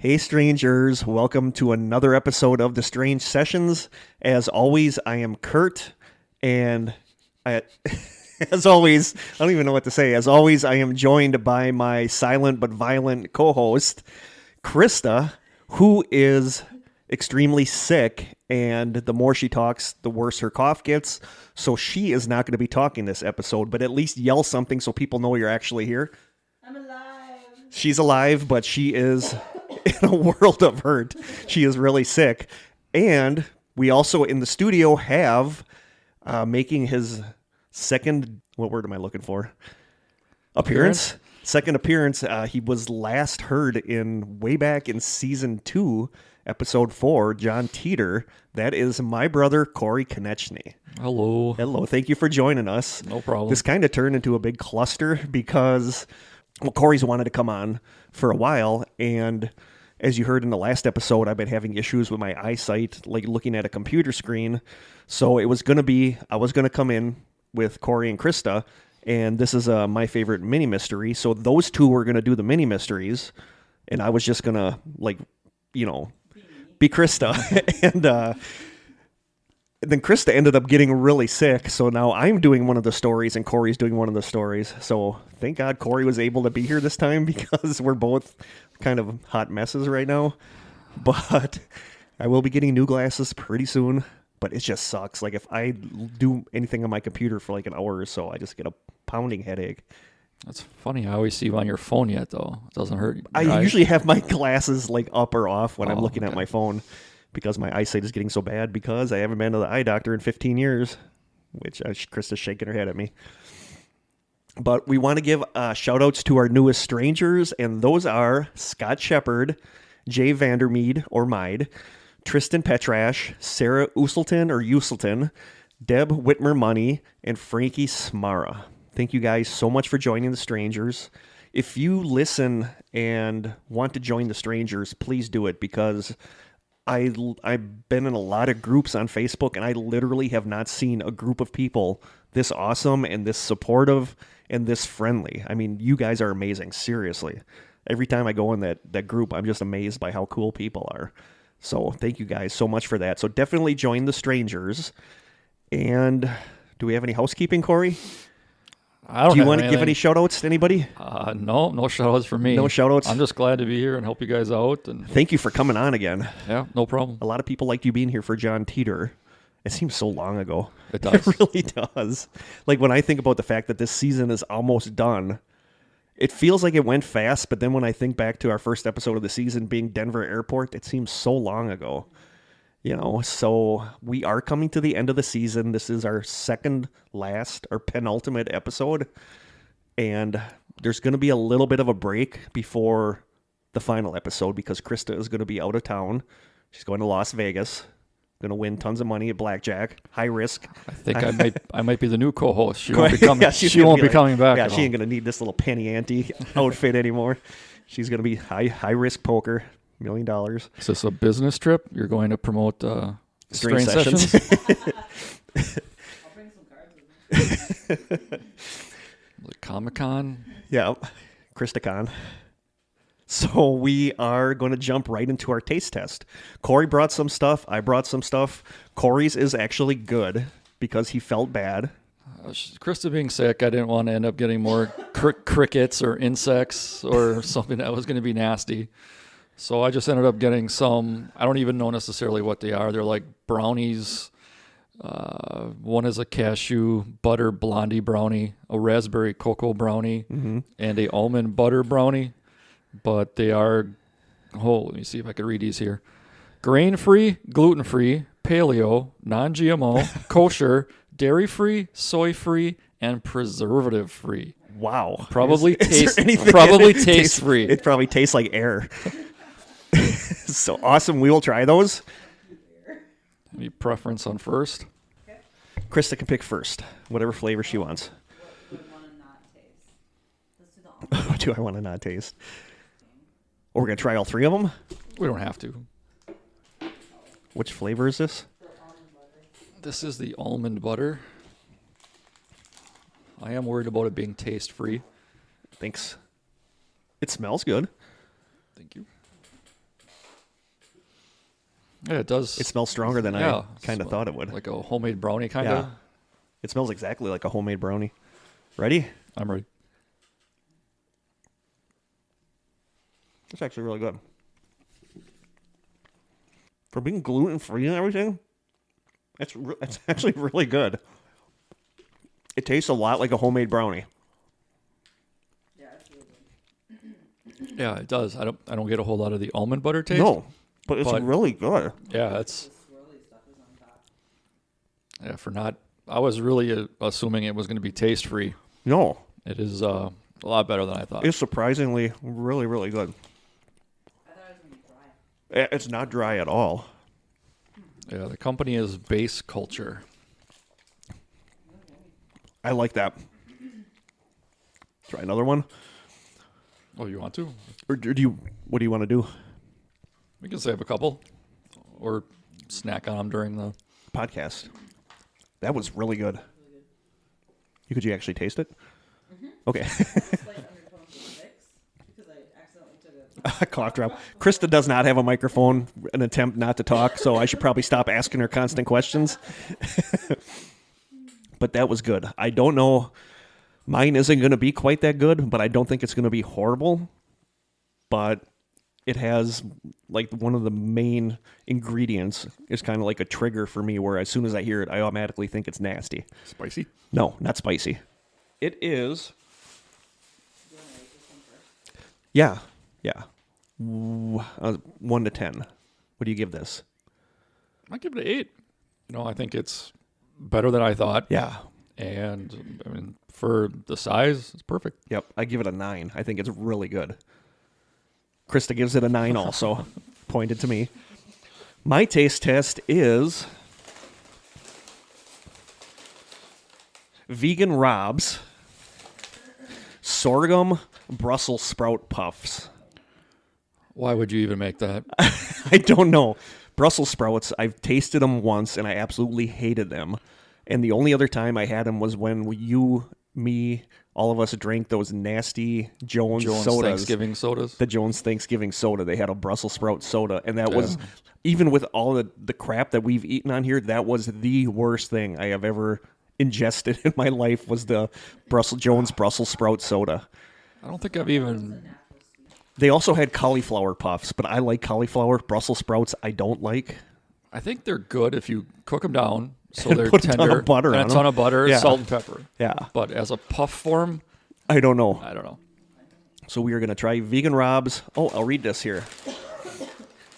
Hey strangers, welcome to another episode of The Strange Sessions. As always, I am Kurt, and as always, I don't even know what to say. As always, I am joined by my silent but violent co-host, Krista, who is extremely sick, and the more she talks, the worse her cough gets. So she is not going to be talking this episode, but at least yell something so people know you're actually here. I'm alive. She's alive, but she is in a world of hurt. She is really sick. And we also in the studio have making his second, what word am I looking for? Appearance? Second appearance. He was last heard way back in season 2, episode 4, John Teeter. That is my brother, Kory Konechny. Hello. Hello. Thank you for joining us. No problem. This kind of turned into a big cluster because, well, Kory's wanted to come on for a while, and as you heard in the last episode, I've been having issues with my eyesight, like looking at a computer screen. So it was going to be, I was going to come in with Kory and Krista, and this is my favorite mini mystery. So those two were going to do the mini mysteries, and I was just going to, be Krista. And then Krista ended up getting really sick, so now I'm doing one of the stories, and Kory's doing one of the stories. So thank God Kory was able to be here this time because we're both kind of hot messes right now. But I will be getting new glasses pretty soon, but it just sucks. Like, if I do anything on my computer for like an hour or so, I just get a pounding headache. That's funny. I always see you on your phone yet, though. It doesn't hurt. I usually have my glasses like up or off when I'm looking at okay. my phone because my eyesight is getting so bad because I haven't been to the eye doctor in 15 years, which Krista's shaking her head at me. But we want to give shout outs to our newest strangers, and those are Scott Shepard, Jay Vandermeed or Mead, Tristan Petrash, Sarah Uselton, Deb Whitmer Money, and Frankie Smara. Thank you guys so much for joining the strangers. If you listen and want to join the strangers, please do it, because I've been in a lot of groups on Facebook, and I literally have not seen a group of people this awesome and this supportive and this friendly. I mean, you guys are amazing, seriously. Every time I go in that group, I'm just amazed by how cool people are. So thank you guys so much for that. So definitely join the strangers. And do we have any housekeeping, Kory? Do you want to give any shout-outs to anybody? No shout-outs for me. No shout-outs? I'm just glad to be here and help you guys out. And Thank you for coming on again. yeah, no problem. A lot of people liked you being here for John Teeter. It seems so long ago. It does. It really does. Like, when I think about the fact that this season is almost done, it feels like it went fast, but then when I think back to our first episode of the season being Denver Airport, it seems so long ago. So we are coming to the end of the season. This is our second last or penultimate episode. And there's going to be a little bit of a break before the final episode because Krista is going to be out of town. She's going to Las Vegas, going to win tons of money at blackjack, high risk. I think I might be the new co-host. She won't be coming. Yeah, she won't be coming back. Yeah, she ain't going to need this little penny ante outfit anymore. She's going to be high risk poker. $1 million. Is this a business trip? You're going to promote Strange Sessions? I'll bring some cards with me. Like Comic-Con? Yeah, KristaCon. So we are going to jump right into our taste test. Kory brought some stuff. I brought some stuff. Kory's is actually good because he felt bad. Krista being sick, I didn't want to end up getting more crickets or insects or something that was going to be nasty. So I just ended up getting some, I don't even know necessarily what they are. They're like brownies. One is a cashew butter blondie brownie, a raspberry cocoa brownie, and a almond butter brownie. But they are, let me see if I can read these here. Grain-free, gluten-free, paleo, non-GMO, kosher, dairy-free, soy-free, and preservative-free. Wow. Probably Is there anything taste-free. It probably tastes like air. So awesome. We will try those. Any preference on first? Okay. Krista can pick first, whatever flavor she wants. What would want to not taste? Let's do the almond. What do I want to not taste? Or we're going to try all three of them? We don't have to. Which flavor is this? The almond butter. This is the almond butter. I am worried about it being taste-free. Thanks. It smells good. Thank you. Yeah, it does. It smells stronger than I kind of thought it would. Like a homemade brownie kind of. Yeah. It smells exactly like a homemade brownie. Ready? I'm ready. It's actually really good. For being gluten-free and everything, it's actually really good. It tastes a lot like a homemade brownie. Yeah, it's really good. Yeah, it does. I don't get a whole lot of the almond butter taste. No, but it's really good. Yeah, it's The swirly stuff is on top. yeah for not. I was really assuming it was going to be taste free. No, It is a lot better than I thought. it's surprisingly really, really good. I thought it was gonna be dry. It's not dry at all. Yeah, the company is Base Culture. I like that. Try another one, Oh, you want to? or do you? What do you want to do? We can save a couple, or snack on them during the. Podcast. That was really good. Could you actually taste it? Okay. It's like undertone of 6 because I accidentally took A cough drop. Krista does not have a microphone, an attempt not to talk, so I should probably stop asking her constant questions. But that was good. I don't know. Mine isn't going to be quite that good, but I don't think it's going to be horrible. But it has, like, one of the main ingredients is kind of like a trigger for me where as soon as I hear it, I automatically think it's nasty. Spicy? No, not spicy. It is. Do you want to rate this one first? Yeah. 1 to 10. What do you give this? I give it an 8. I think it's better than I thought. Yeah. And I mean, for the size, it's perfect. Yep. I give it a 9. I think it's really good. Krista gives it a 9 also. Pointed to me. My taste test is Vegan Rob's sorghum Brussels sprout puffs. Why would you even make that? I don't know. Brussels sprouts, I've tasted them once and I absolutely hated them. And the only other time I had them was when you, me, all of us drank those nasty Jones sodas. Thanksgiving sodas. The Jones Thanksgiving soda. They had a Brussels sprout soda. And that was, even with all the crap that we've eaten on here, that was the worst thing I have ever ingested in my life was the Jones Brussels sprout soda. I don't think I've even. They also had cauliflower puffs, but I like cauliflower. Brussels sprouts I don't like. I think they're good if you cook them down so they're put a tender. ton of butter and on a ton them. of butter, Yeah. salt and pepper. Yeah. But as a puff form, I don't know. I don't know. So we are going to try Vegan Rob's. Oh, I'll read this here.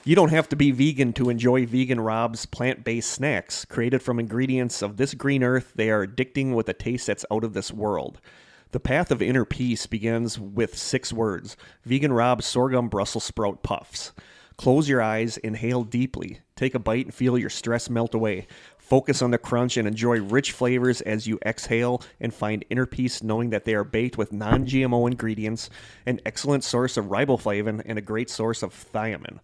You don't have to be vegan to enjoy Vegan Rob's plant-based snacks. Created from ingredients of this green earth, they are addicting with a taste that's out of this world. The path of inner peace begins with 6 words. Vegan Rob's sorghum Brussels sprout puffs. Close your eyes, inhale deeply. Take a bite and feel your stress melt away. Focus on the crunch and enjoy rich flavors as you exhale and find inner peace knowing that they are baked with non-GMO ingredients, an excellent source of riboflavin, and a great source of thiamine.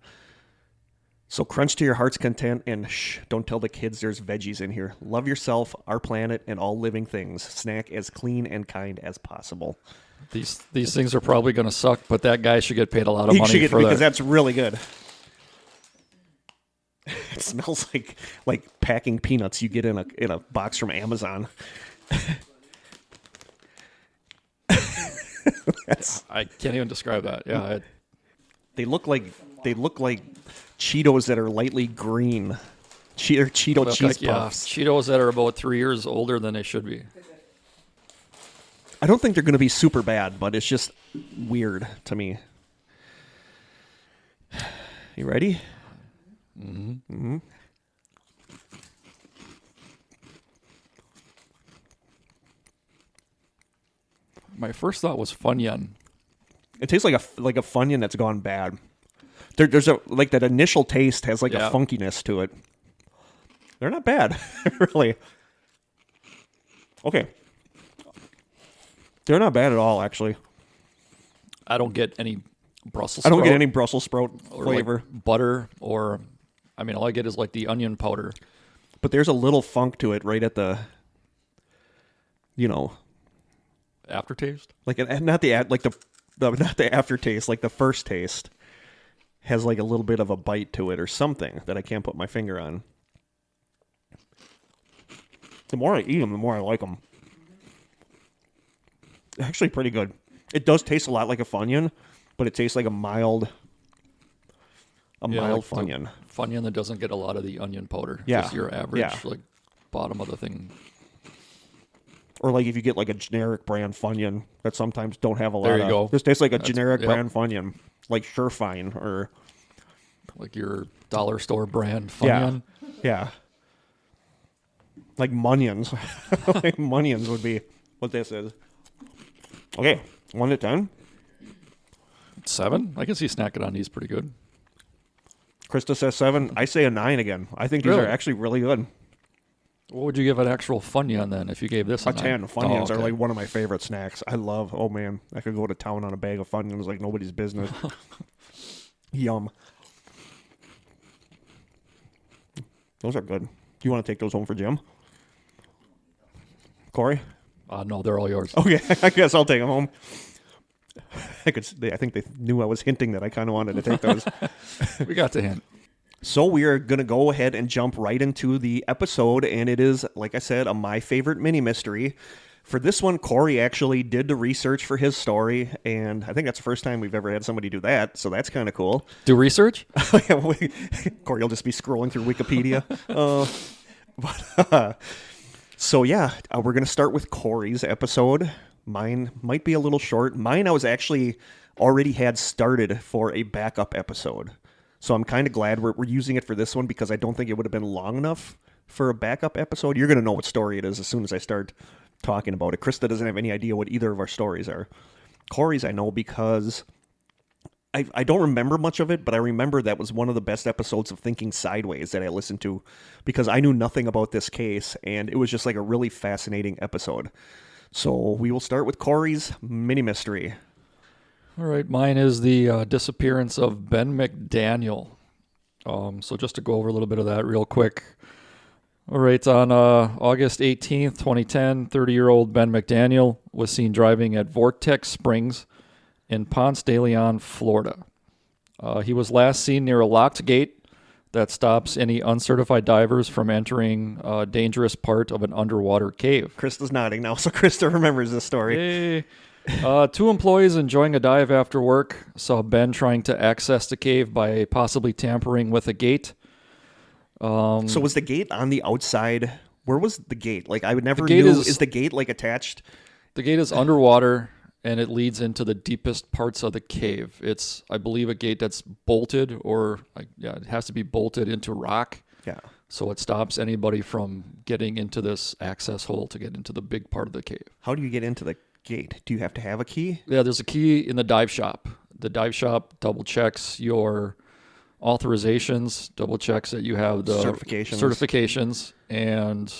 So crunch to your heart's content and shh, don't tell the kids there's veggies in here. Love yourself, our planet, and all living things. Snack as clean and kind as possible. These things are probably going to suck, but that guy should get paid a lot of He money should get, for because that. that's really good. It smells like packing peanuts you get in a box from Amazon. I can't even describe that. Yeah, They look like Cheetos that are lightly green. Cheeto look cheese like, puffs. Cheetos that are about 3 years older than they should be. I don't think they're going to be super bad, but it's just weird to me. You ready? Mm-hmm. My first thought was Funyun. It tastes like a Funyun that's gone bad. There's that initial taste has a funkiness to it. They're not bad, really. Okay. They're not bad at all, actually. I don't get any Brussels I don't sprout get any Brussels sprout or flavor. like butter or, I mean, all I get is like the onion powder. But there's a little funk to it right at the, Aftertaste? not the aftertaste, like the first taste has like a little bit of a bite to it or something that I can't put my finger on. The more I eat them, the more I like them. Actually pretty good. It does taste a lot like a Funyun, but it tastes like a mild Funyun. Funyun that doesn't get a lot of the onion powder. Yeah. Just your average, Yeah. like, bottom of the thing. Or like if you get like a generic brand Funyun that sometimes don't have a lot There you of... go. This tastes like a That's- generic yep. brand Funyun. Like Surefine or... Like your dollar store brand Yeah. Funyun. Yeah. Like Munions. Like Munions would be what this is. Okay, 1 to 10. 7? I can see snacking on these pretty good. Krista says 7. I say a 9 again. I think these Really? are actually really good. What would you give an actual Funyun then if you gave this A 9? 10. Funyuns are okay. like one of my favorite snacks. I love, oh man, I could go to town on a bag of Funyuns like nobody's business. Yum. Those are good. Do you want to take those home for Jim? Kory? No, they're all yours. Okay, I guess I'll take them home. I think they knew I was hinting that I kind of wanted to take those. We got the hint. So we are going to go ahead and jump right into the episode, and it is, like I said, a My Favorite Mini Mystery. For this one, Kory actually did the research for his story, and I think that's the first time we've ever had somebody do that, so that's kind of cool. Do research? Kory will just be scrolling through Wikipedia. So yeah, we're going to start with Kory's episode. Mine might be a little short. Mine I was actually already had started for a backup episode. So I'm kind of glad we're using it for this one because I don't think it would have been long enough for a backup episode. You're going to know what story it is as soon as I start talking about it. Krista doesn't have any idea what either of our stories are. Kory's I know because I don't remember much of it, but I remember that was one of the best episodes of Thinking Sideways that I listened to because I knew nothing about this case, and it was just like a really fascinating episode. So we will start with Kory's mini mystery. All right, mine is the disappearance of Ben McDaniel. So just to go over a little bit of that real quick. All right, on August 18th, 2010, 30-year-old Ben McDaniel was seen driving at Vortex Springs in Ponce de Leon, Florida. He was last seen near a locked gate that stops any uncertified divers from entering a dangerous part of an underwater cave. Krista's nodding now, so Krista remembers this story. Hey. 2 employees enjoying a dive after work saw Ben trying to access the cave by possibly tampering with a gate. So was the gate on the outside? Where was the gate? Like I would never gate knew. is- Is the gate like attached? The gate is underwater, and it leads into the deepest parts of the cave. It's, I believe, a gate that's bolted, or it has to be bolted into rock. Yeah. So it stops anybody from getting into this access hole to get into the big part of the cave. How do you get into the gate? Do you have to have a key? Yeah, there's a key in the dive shop. The dive shop double checks your authorizations, double checks that you have the certifications, and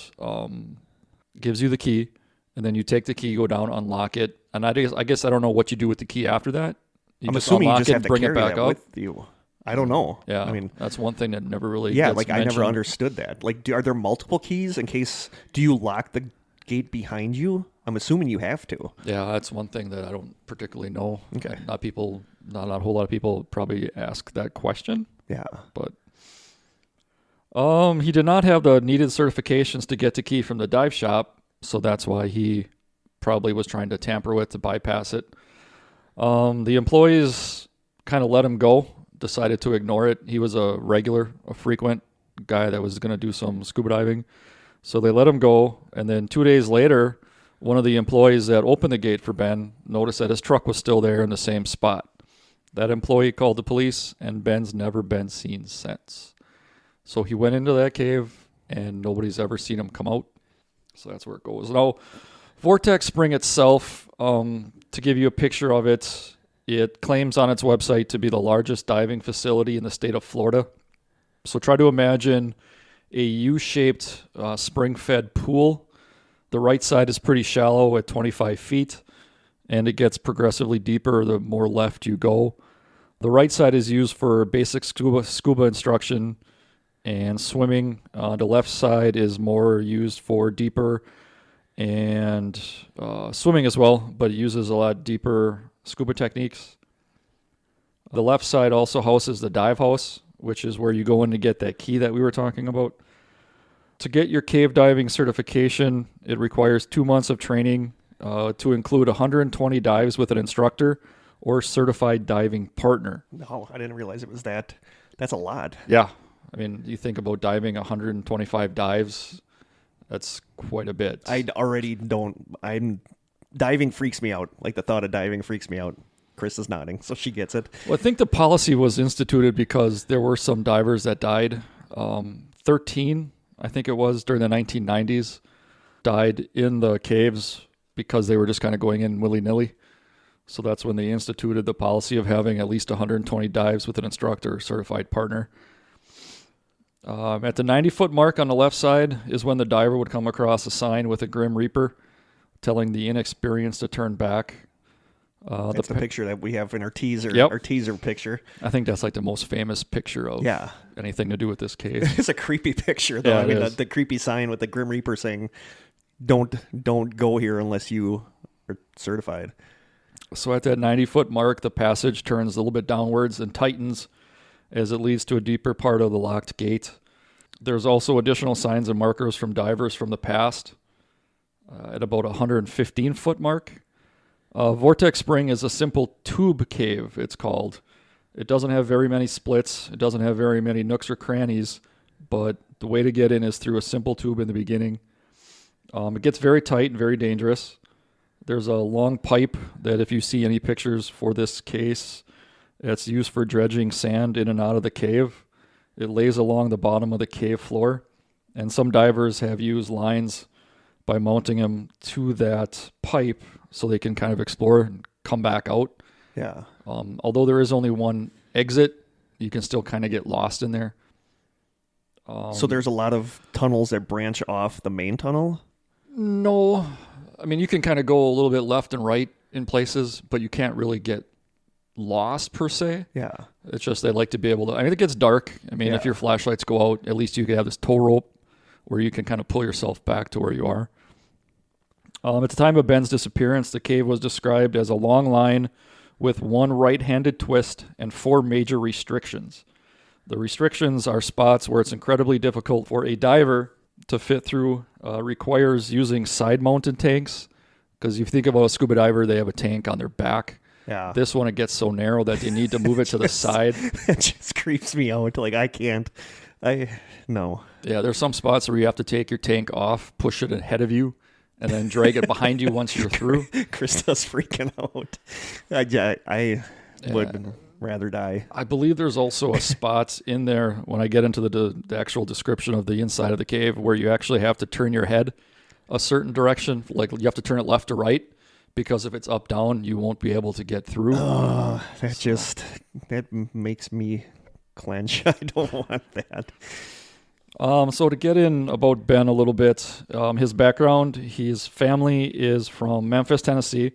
gives you the key. And then you take the key, go down, unlock it. And I guess I don't know what you do with the key after that. I'm assuming you unlock just it, have to bring carry it back that up. with you. I don't know. Yeah, I mean, that's one thing that never really yeah, gets like I mentioned. never understood that. Like, are there multiple keys in case? Do you lock the gate behind you? I'm assuming you have to. Yeah, that's one thing that I don't particularly know. Okay. Not a whole lot of people probably ask that question. Yeah. But he did not have the needed certifications to get the key from the dive shop, so that's why he probably was trying to tamper with to bypass it. The employees kind of let him go, decided to ignore it. He was a frequent guy that was going to do some scuba diving. So they let him go, and then 2 days later, one of the employees that opened the gate for Ben noticed that his truck was still there in the same spot. That employee called the police, and Ben's never been seen since. So he went into that cave, and nobody's ever seen him come out. So that's where it goes. Now, Vortex Spring itself, to give you a picture of it, it claims on its website to be the largest diving facility in the state of Florida. So try to imagine a U-shaped spring-fed pool. The right side is pretty shallow at 25 feet, and it gets progressively deeper the more left you go. The right side is used for basic scuba instruction and swimming. The left side is more used for deeper and swimming as well, but it uses a lot deeper scuba techniques. The left side also houses the dive house, which is where you go in to get that key that we were talking about. To get your cave diving certification, it requires 2 months of training to include 120 dives with an instructor or certified diving partner. No, I didn't realize it was that. That's a lot. Yeah. I mean, you think about diving 125 dives, that's quite a bit. Diving freaks me out. Like the thought of diving freaks me out. Chris is nodding, so she gets it. Well, I think the policy was instituted because there were some divers that died. 13, I think it was, during the 1990s, died in the caves because they were just kind of going in willy-nilly. So that's when they instituted the policy of having at least 120 dives with an instructor or certified partner. At the 90-foot mark on the left side is when the diver would come across a sign with a Grim Reaper telling the inexperienced to turn back. That's the picture that we have in our teaser, Yep. our teaser picture. I think that's like the most famous picture of anything to do with this cave. It's a creepy picture, though. Yeah, I mean, it is. the creepy sign with the Grim Reaper saying, "Don't go here unless you are certified." So at that 90-foot mark, the passage turns a little bit downwards and tightens as it leads to a deeper part of the locked gate. There's also additional signs and markers from divers from the past. At about 115-foot mark, Vortex Spring is a simple tube cave, it's called. It doesn't have very many splits. It doesn't have very many nooks or crannies, but the way to get in is through a simple tube in the beginning. It gets very tight and very dangerous. There's a long pipe that, if you see any pictures for this case, it's used for dredging sand in and out of the cave. It lays along the bottom of the cave floor, and some divers have used lines by mounting them to that pipe so they can kind of explore and come back out. Yeah. Although there is only one exit, you can still kind of get lost in there. So there's a lot of tunnels that branch off the main tunnel? No. I mean, you can kind of go a little bit left and right in places, but you can't really get lost per se. Yeah. It's just they like to be able to. I mean, it gets dark. I mean, if your flashlights go out, at least you can have this tow rope where you can kind of pull yourself back to where you are. At the time of Ben's disappearance, the cave was described as a long line with one right-handed twist and 4 major restrictions. The restrictions are spots where it's incredibly difficult for a diver to fit through, requires using side-mounted tanks, because if you think about a scuba diver, they have a tank on their back. Yeah. This one, it gets so narrow that you need to move it to the side. It just creeps me out. Like, I can't. No. Yeah, there's some spots where you have to take your tank off, push it ahead of you, and then drag it behind you once you're through. Krista's freaking out. I would rather die. I believe there's also a spot in there when I get into the actual description of the inside of the cave where you actually have to turn your head a certain direction. Like you have to turn it left to right, because if it's up down, you won't be able to get through. Oh, that makes me clench. I don't want that. So to get in about Ben a little bit, his background, his family is from Memphis, Tennessee.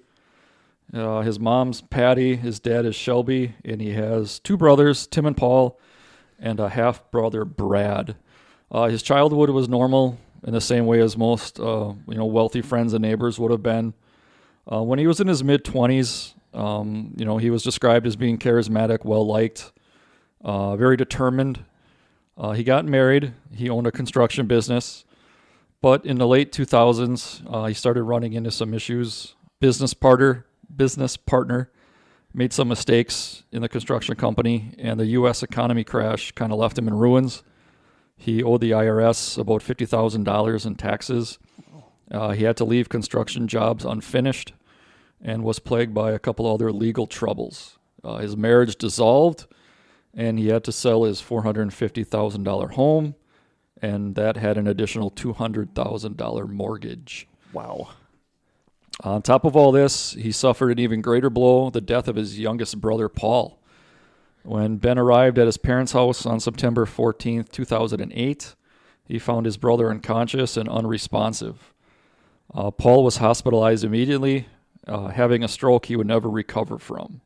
His mom's Patty, his dad is Shelby, and he has 2 brothers, Tim and Paul, and a half-brother, Brad. His childhood was normal in the same way as most wealthy friends and neighbors would have been. When he was in his mid-20s, he was described as being charismatic, well-liked, very determined. He got married. He owned a construction business. But in the late 2000s, he started running into some issues. Business partner made some mistakes in the construction company, and the U.S. economy crash kind of left him in ruins. He owed the IRS about $50,000 in taxes. He had to leave construction jobs unfinished and was plagued by a couple other legal troubles. His marriage dissolved, and he had to sell his $450,000 home, and that had an additional $200,000 mortgage. Wow. On top of all this, he suffered an even greater blow, the death of his youngest brother, Paul. When Ben arrived at his parents' house on September 14th, 2008, he found his brother unconscious and unresponsive. Paul was hospitalized immediately, having a stroke he would never recover from.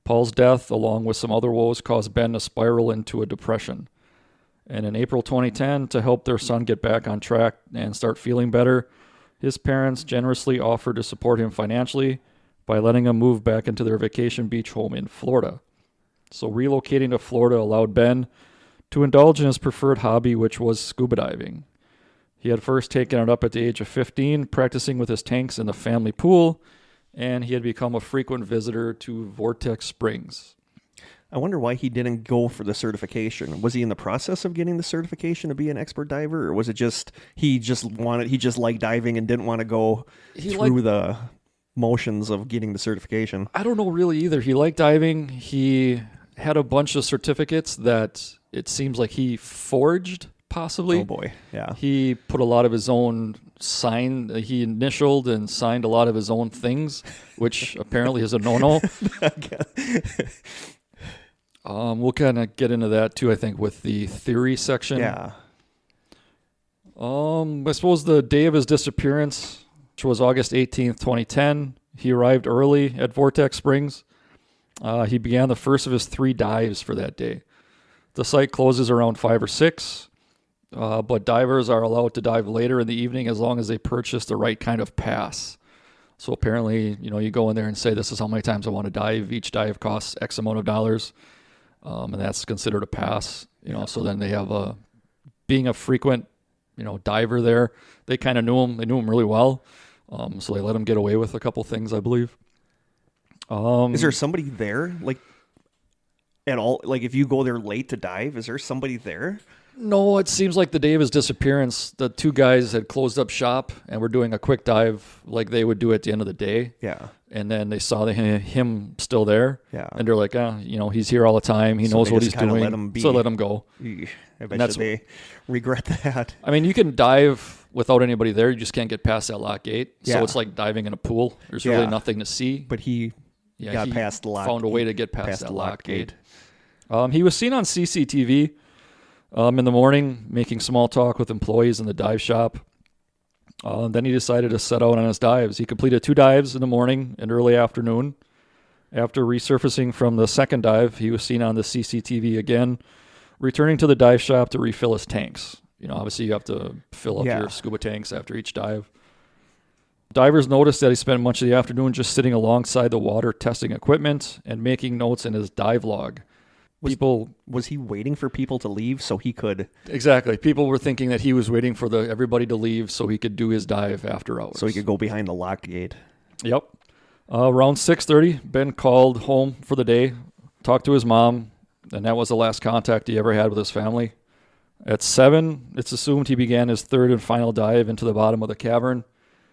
Paul's death, along with some other woes, caused Ben to spiral into a depression. And in April 2010, to help their son get back on track and start feeling better, his parents generously offered to support him financially by letting him move back into their vacation beach home in Florida. So relocating to Florida allowed Ben to indulge in his preferred hobby, which was scuba diving. He had first taken it up at the age of 15, practicing with his tanks in the family pool, and he had become a frequent visitor to Vortex Springs. I wonder why he didn't go for the certification. Was he in the process of getting the certification to be an expert diver, or was it just he liked diving and didn't want to go through the motions of getting the certification? I don't know really either. He liked diving. He had a bunch of certificates that it seems like he forged, possibly. Oh boy, yeah. He put a lot of his own he initialed and signed a lot of his own things, which apparently is a no-no. We'll kind of get into that too, I think, with the theory section. Yeah. I suppose the day of his disappearance, which was August 18th, 2010, he arrived early at Vortex Springs. He began the first of his 3 dives for that day. The site closes around 5 or 6, but divers are allowed to dive later in the evening as long as they purchase the right kind of pass. So apparently, you go in there and say, this is how many times I want to dive. Each dive costs X amount of dollars. And that's considered a pass, so then they have being a frequent, diver there, they kind of knew him really well. So they let him get away with a couple things, I believe. Is there somebody there, like, at all? Like, if you go there late to dive, is there somebody there? No, it seems like the day of his disappearance, the 2 guys had closed up shop and were doing a quick dive like they would do at the end of the day. Yeah. And then they saw him still there. Yeah. And they're like, he's here all the time. He knows what he's doing. Let him be. So let him go. I bet they regret that. I mean, you can dive without anybody there. You just can't get past that lock gate. Yeah. So it's like diving in a pool. There's really nothing to see. But he got past the lock. Found a way to get past that lock gate. He was seen on CCTV in the morning making small talk with employees in the dive shop. Then he decided to set out on his dives. He completed 2 dives in the morning and early afternoon. After resurfacing from the second dive, he was seen on the CCTV again, returning to the dive shop to refill his tanks. Obviously you have to fill up your scuba tanks after each dive. Divers noticed that he spent much of the afternoon just sitting alongside the water testing equipment and making notes in his dive log. Was he waiting for people to leave so he could? Exactly. People were thinking that he was waiting for everybody to leave so he could do his dive after hours. So he could go behind the locked gate. Yep. Around 6:30, Ben called home for the day, talked to his mom, and that was the last contact he ever had with his family. At 7, it's assumed he began his 3rd and final dive into the bottom of the cavern,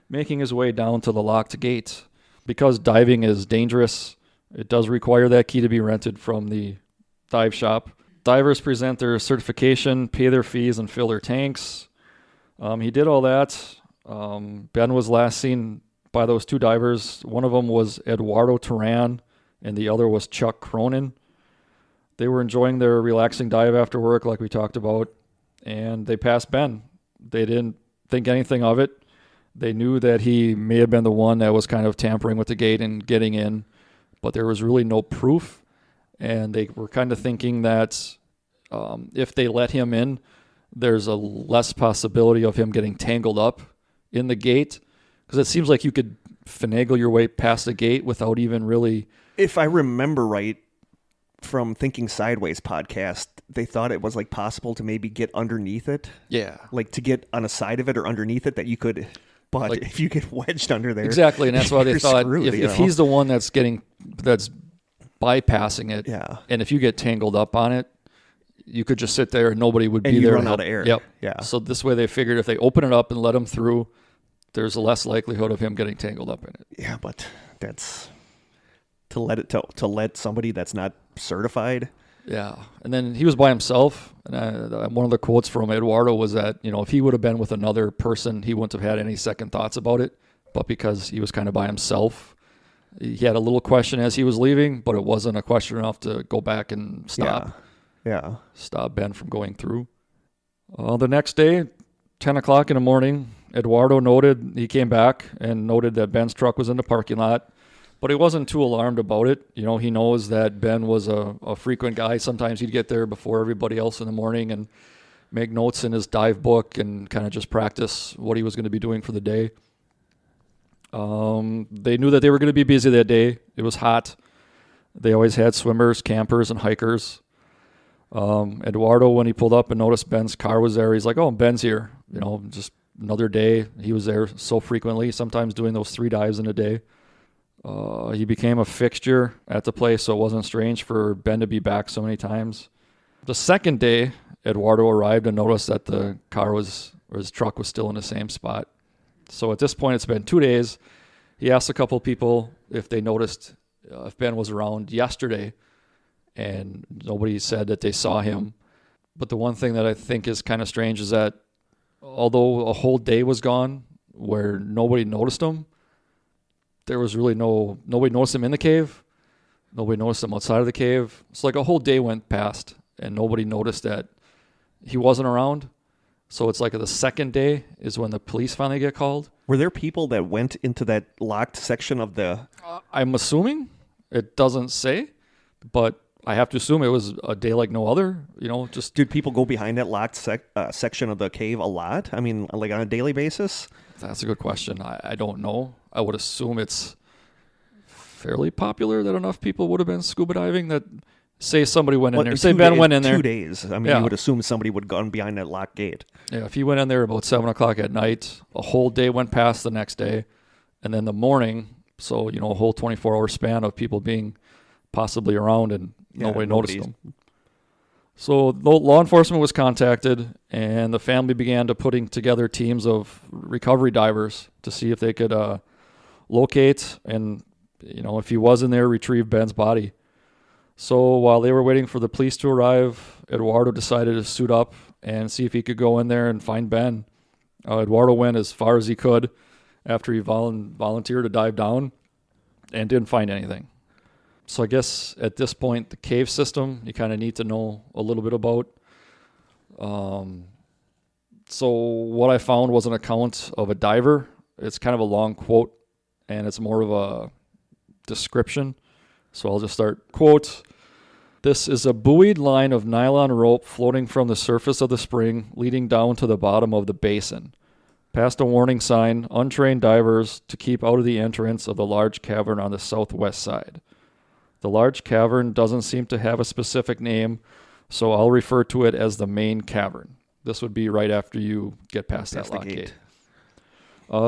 making his way down to the locked gate. Because diving is dangerous, it does require that key to be rented from the dive shop. Divers present their certification, pay their fees, and fill their tanks. He did all that. Ben was last seen by those 2 divers. One of them was Eduardo Turan, and the other was Chuck Cronin. They were enjoying their relaxing dive after work, like we talked about, and they passed Ben. They didn't think anything of it. They knew that he may have been the one that was kind of tampering with the gate and getting in, but there was really no proof. And they were kind of thinking that if they let him in, there's a less possibility of him getting tangled up in the gate. Because it seems like you could finagle your way past the gate without even really... If I remember right from Thinking Sideways podcast, they thought it was like possible to maybe get underneath it. Yeah. Like to get on a side of it or underneath it that you could... But like, if you get wedged under there... Exactly, and that's why they thought screwed, if he's the one that's bypassing it, and if you get tangled up on it, you could just sit there and nobody would be there. Run out of air. Yep. Yeah. So this way they figured if they open it up and let him through, there's a less likelihood of him getting tangled up in it. Yeah, but that's to let somebody that's not certified. Yeah, and then he was by himself, and one of the quotes from Eduardo was that if he would have been with another person, he wouldn't have had any second thoughts about it, but because he was kind of by himself. He had a little question as he was leaving, but it wasn't a question enough to go back and stop. Yeah. Stop Ben from going through. The next day, 10 o'clock in the morning, Eduardo he came back and noted that Ben's truck was in the parking lot, but he wasn't too alarmed about it. He knows that Ben was a frequent guy. Sometimes he'd get there before everybody else in the morning and make notes in his dive book and kind of just practice what he was going to be doing for the day. They knew that they were going to be busy that day. It was hot. They always had swimmers, campers, and hikers. Eduardo, when he pulled up and noticed Ben's car was there, he's like, oh, Ben's here. Just another day. He was there so frequently, sometimes doing those 3 dives in a day. He became a fixture at the place, so it wasn't strange for Ben to be back so many times. The second day, Eduardo arrived and noticed that the car or his truck was still in the same spot. So at this point, it's been 2 days. He asked a couple people if they noticed if Ben was around yesterday, and nobody said that they saw him. But the one thing that I think is kind of strange is that although a whole day was gone where nobody noticed him, there was really nobody noticed him in the cave. Nobody noticed him outside of the cave. It's like a whole day went past and nobody noticed that he wasn't around. So it's like the second day is when the police finally get called. Were there people that went into that locked section of the... I'm assuming. It doesn't say, but I have to assume it was a day like no other. Just... Did people go behind that locked section of the cave a lot? I mean, like on a daily basis? That's a good question. I don't know. I would assume it's fairly popular that enough people would have been scuba diving that... Say somebody went in there. Say Ben went in there. 2 days. I mean, you would assume somebody would have gone behind that locked gate. Yeah, if he went in there about 7 o'clock at night, a whole day went past the next day, and then the morning, so, a whole 24-hour span of people being possibly around and nobody noticed them. So law enforcement was contacted, and the family began to putting together teams of recovery divers to see if they could locate and, if he was in there, retrieve Ben's body. So while they were waiting for the police to arrive, Eduardo decided to suit up and see if he could go in there and find Ben. Eduardo went as far as he could after he volunteered to dive down and didn't find anything. So I guess at this point, the cave system, you kind of need to know a little bit about. So what I found was an account of a diver. It's kind of a long quote, and it's more of a description. So I'll just start, quote, "This is a buoyed line of nylon rope floating from the surface of the spring leading down to the bottom of the basin. Past a warning sign, untrained divers to keep out of the entrance of the large cavern on the southwest side. The large cavern doesn't seem to have a specific name, so I'll refer to it as the main cavern." This would be right after you get past that lock gate.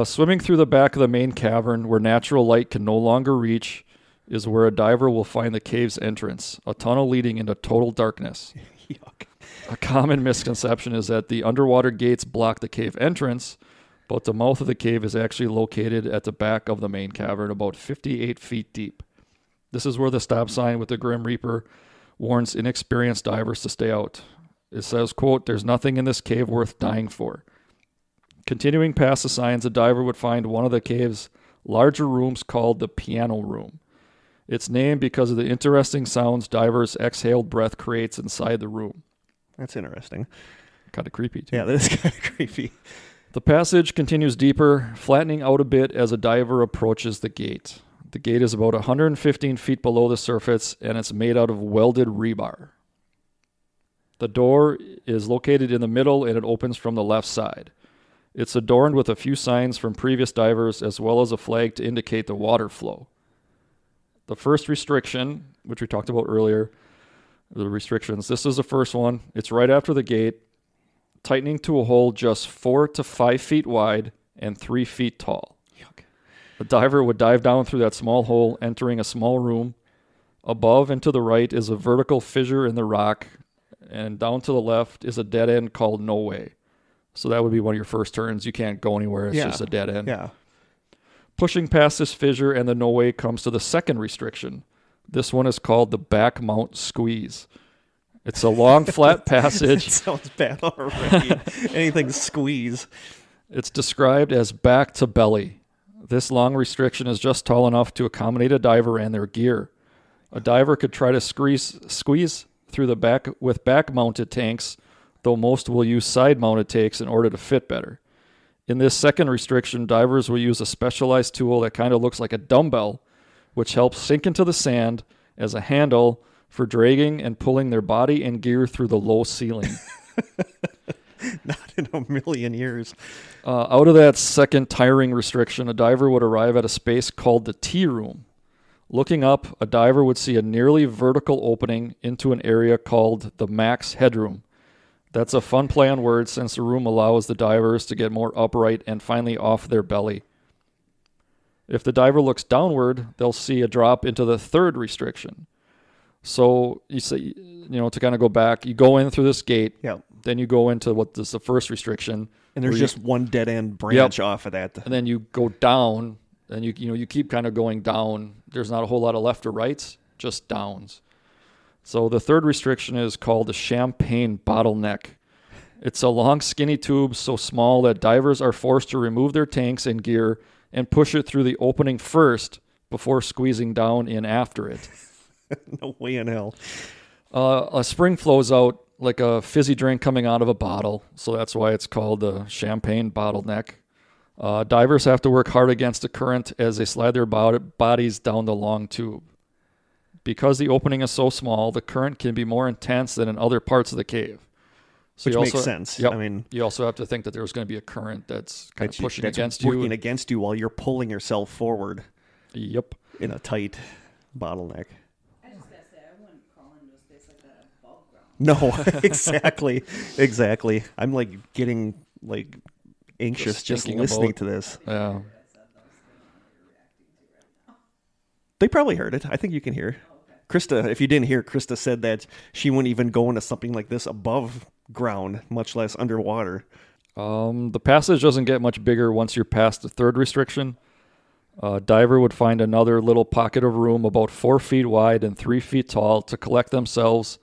"Swimming through the back of the main cavern where natural light can no longer reach is where a diver will find the cave's entrance, a tunnel leading into total darkness. Yuck. A common misconception is that the underwater gates block the cave entrance, but the mouth of the cave is actually located at the back of the main cavern, about 58 feet deep. This is where the stop sign with the Grim Reaper warns inexperienced divers to stay out. It says, quote, 'There's nothing in this cave worth dying for.' Continuing past the signs, a diver would find one of the cave's larger rooms called the piano room. It's named because of the interesting sounds divers' exhaled breath creates inside the room." That's interesting. Kind of creepy, too. Yeah, that is kind of creepy. The passage continues deeper, flattening out a bit as a diver approaches the gate. The gate is about 115 feet below the surface, and it's made out of welded rebar. The door is located in the middle, and it opens from the left side. It's adorned with a few signs from previous divers, as well as a flag to indicate the water flow. The first restriction, which we talked about earlier, the restrictions, this is the first one. It's right after the gate, tightening to a hole just 4 to 5 feet wide and 3 feet tall. Yuck. The diver would dive down through that small hole, entering a small room. Above and to the right is a vertical fissure in the rock, and down to the left is a dead end called No Way. So that would be one of your first turns. You can't go anywhere. It's just a dead end. Yeah. Pushing past this fissure and the No Way comes to the second restriction. This one is called the back mount squeeze. It's a long, flat passage. It sounds bad already. Anything squeeze. It's described as back to belly. This long restriction is just tall enough to accommodate a diver and their gear. A diver could try to squeeze through the back with back-mounted tanks, though most will use side-mounted tanks in order to fit better. In this second restriction, divers will use a specialized tool that kind of looks like a dumbbell, which helps sink into the sand as a handle for dragging and pulling their body and gear through the low ceiling. Not in a million years. Out of that second tiring restriction, a diver would arrive at a space called the tea room. Looking up, a diver would see a nearly vertical opening into an area called the max headroom. That's a fun play on words since the room allows the divers to get more upright and finally off their belly. If the diver looks downward, they'll see a drop into the third restriction. So you say, to kind of go back, you go in through this gate, Yeah. then you go into what is the first restriction. And there's just one dead end branch off of that. And then you go down, and you keep kind of going down. There's not a whole lot of left or rights, just downs. So the third restriction is called the champagne bottleneck. It's a long, skinny tube so small that divers are forced to remove their tanks and gear and push it through the opening first before squeezing down in after it. No way in hell. A spring flows out like a fizzy drink coming out of a bottle, so that's why it's called the champagne bottleneck. Divers have to work hard against the current as they slide their bodies down the long tube. Because the opening is so small, the current can be more intense than in other parts of the cave. So Which makes sense. Yep, I mean, you also have to think that there's going to be a current that's kind of pushing against working you. against you while you're pulling yourself forward Yep. in a tight bottleneck. I just gotta say, I wouldn't crawl into a space like that above ground. No, exactly. I'm like getting like anxious just thinking listening about- to this. Yeah. I said those things that you're reacting to right now. They probably heard it. I think you can hear. Krista, if you didn't hear, Krista said that she wouldn't even go into something like this above ground, much less underwater. The passage doesn't get much bigger once you're past the third restriction. A diver would find another little pocket of room about 4 feet wide and 3 feet tall to collect themselves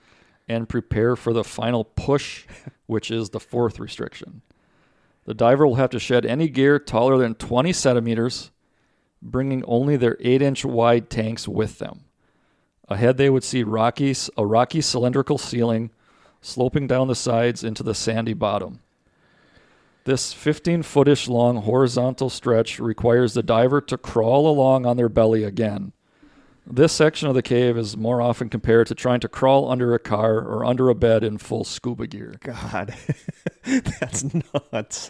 and prepare for the final push, which is the fourth restriction. The diver will have to shed any gear taller than 20 centimeters, bringing only their 8-inch wide tanks with them. Ahead they would see a rocky cylindrical ceiling sloping down the sides into the sandy bottom. This 15-footish long horizontal stretch requires the diver to crawl along on their belly again. This section of the cave is more often compared to trying to crawl under a car or under a bed in full scuba gear. God, that's nuts.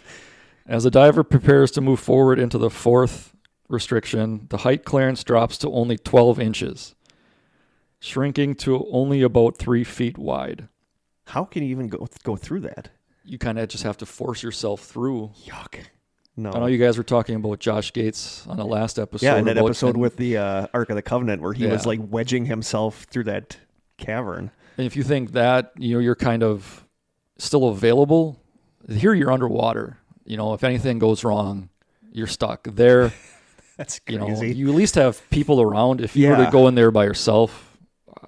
As the diver prepares to move forward into the fourth restriction, the height clearance drops to only 12 inches, shrinking to only about 3 feet wide. How can you even go through that? You kind of just have to force yourself through. Yuck. No. I know you guys were talking about Josh Gates on the last episode. Yeah, in that about- episode with the Ark of the Covenant where he was Yeah. like wedging himself through that cavern. And if you think that, you're kind of still available, here you're underwater. If anything goes wrong, you're stuck. There, That's crazy. you at least have people around. If you were Yeah. to go in there by yourself,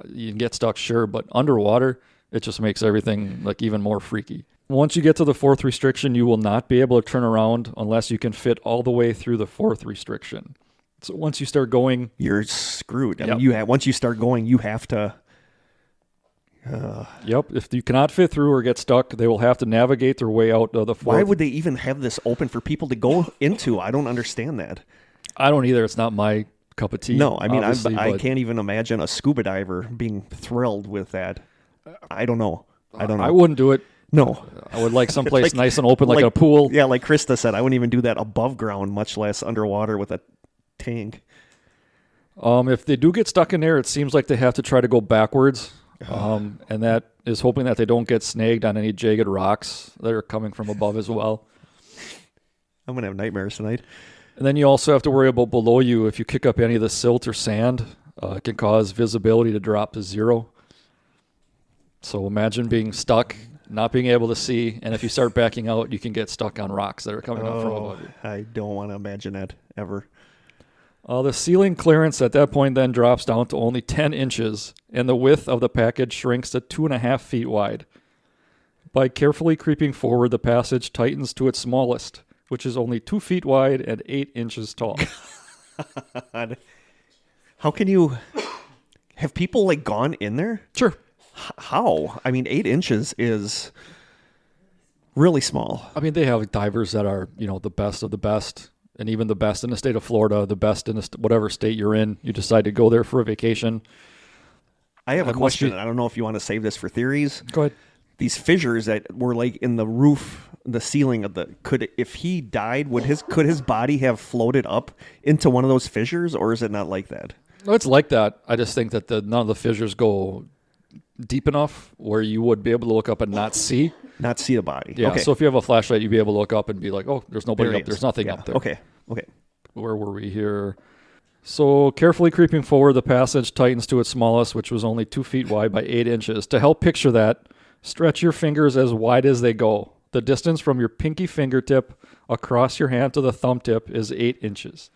you can get stuck, sure. But underwater, it just makes everything like even more freaky. Once you get to the fourth restriction, you will not be able to turn around unless you can fit all the way through the fourth restriction. So once you start going, You're screwed. I Yep. mean, once you start going, you have to. yep, if you cannot fit through or get stuck, they will have to navigate their way out of the fourth. Why would they even have this open for people to go into? I don't understand that. I don't either. It's not my cup of tea. No, I mean, obviously, I but can't even imagine a scuba diver being thrilled with that. I don't know. I wouldn't do it. No. I would like someplace Like- nice and open, like a pool. Yeah, like Krista said, I wouldn't even do that above ground, much less underwater with a tank. If they do get stuck in there, it seems like they have to try to go backwards. And that is hoping that they don't get snagged on any jagged rocks that are coming from above as well. I'm going to have nightmares tonight. And then you also have to worry about below you. If you kick up any of the silt or sand, it can cause visibility to drop to 0. So imagine being stuck, not being able to see, and if you start backing out, you can get stuck on rocks that are coming up from above you. I don't want to imagine that ever. The ceiling clearance at that point then drops down to only 10 inches, and the width of the package shrinks to 2.5 feet wide. By carefully creeping forward, the passage tightens to its smallest, which is only 2 feet wide and 8 inches tall. God. How can you have people like gone in there? Sure. How? I mean, 8 inches is really small. I mean, they have divers that are, the best of the best, and even the best in the state of Florida, the best in whatever state you're in. You decide to go there for a vacation. I have a That must question. be- I don't know if you want to save this for theories. Go ahead. These fissures that were like in the roof, the ceiling of if he died, could his body have floated up into one of those fissures, or is it not like that? No, it's like that. I just think that none of the fissures go deep enough where you would be able to look up and not see. Not see the body. Yeah. Okay. So if you have a flashlight, you'd be able to look up and be like, oh, there's nobody There he up. There's is. nothing Yeah. up there. Okay. Okay. Where were we here? So carefully creeping forward, the passage tightens to its smallest, which was only 2 feet wide by 8 inches. To help picture that, stretch your fingers as wide as they go. The distance from your pinky fingertip across your hand to the thumb tip is 8 inches.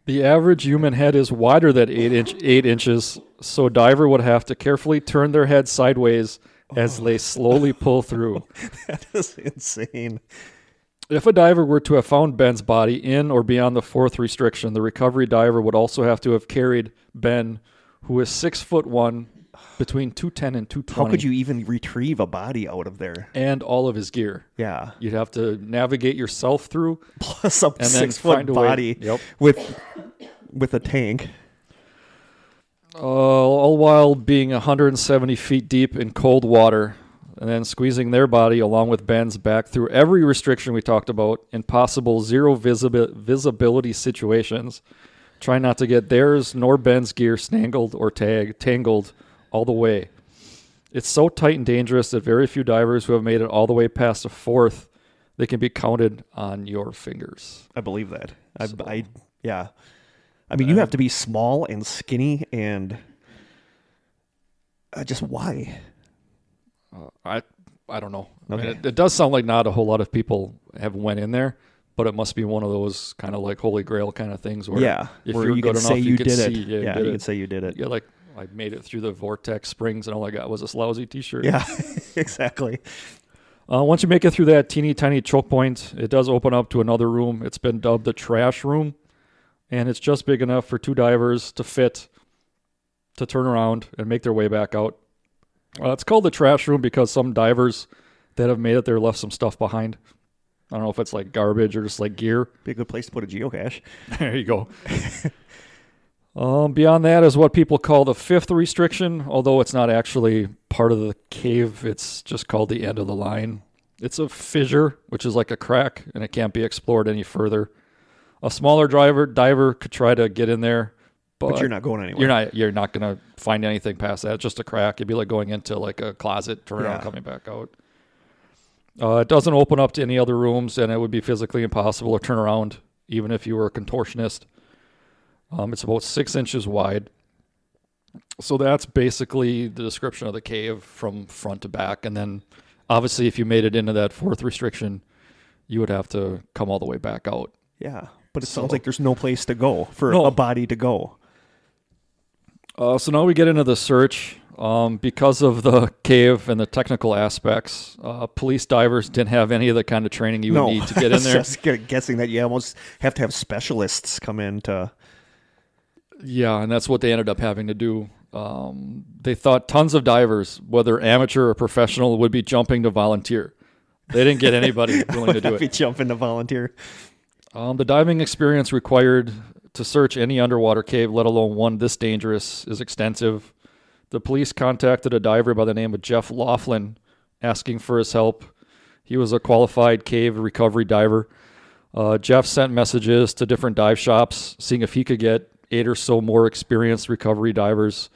The average human head is wider than 8 inches, so a diver would have to carefully turn their head sideways as they slowly pull through. That is insane. If a diver were to have found Ben's body in or beyond the 4th restriction, the recovery diver would also have to have carried Ben, who is 6'1", between 210 and 220. How could you even retrieve a body out of there? And all of his gear. Yeah. You'd have to navigate yourself through. Plus a And then 6 foot find a way- body Yep. with a tank. All while being 170 feet deep in cold water, and then squeezing their body along with Ben's back through every restriction we talked about in possible zero visibility situations. Try not to get theirs nor Ben's gear snangled or tangled all the way. It's so tight and dangerous that very few divers who have made it all the way past the 4th, they can be counted on your fingers. I believe that. Yeah. I mean, you have to be small and skinny and just why? I don't know. I mean, Okay. it does sound like not a whole lot of people have went in there, but it must be one of those kind of like Holy Grail kind of things where Yeah. if Where you're you good can enough, say you can did see, it. yeah, Yeah, did you it. can say you did it. Yeah, like I made it through the vortex springs and all I got was this lousy t-shirt. Yeah, exactly. Once you make it through that teeny tiny choke point, it does open up to another room. It's been dubbed the trash room, and it's just big enough for 2 divers to fit, to turn around and make their way back out. It's called the trash room because some divers that have made it there left some stuff behind. I don't know if it's like garbage or just like gear. Be a good place to put a geocache. There you go. Beyond that is what people call the 5th restriction, although it's not actually part of the cave. It's just called the end of the line. It's a fissure, which is like a crack, and it can't be explored any further. A smaller diver could try to get in there, But you're not going anywhere. You're not going to find anything past that. It's just a crack. It'd be like going into like a closet, turn around, Yeah. coming back out. It doesn't open up to any other rooms, and it would be physically impossible to turn around, even if you were a contortionist. It's about 6 inches wide. So that's basically the description of the cave from front to back. And then obviously if you made it into that 4th restriction, you would have to come all the way back out. Yeah, but it So- sounds like there's no place to go for No. a body to go. So now we get into the search. Because of the cave and the technical aspects, police divers didn't have any of the kind of training you would need to get in I was there. just guessing that you almost have to have specialists come in to. Yeah, and that's what they ended up having to do. They thought tons of divers, whether amateur or professional, would be jumping to volunteer. They didn't get anybody willing to do Be it. jumping to volunteer. The diving experience required to search any underwater cave, let alone one this dangerous, is extensive. The police contacted a diver by the name of Jeff Laughlin, asking for his help. He was a qualified cave recovery diver. Jeff sent messages to different dive shops, seeing if he could get 8 or so more experienced recovery divers.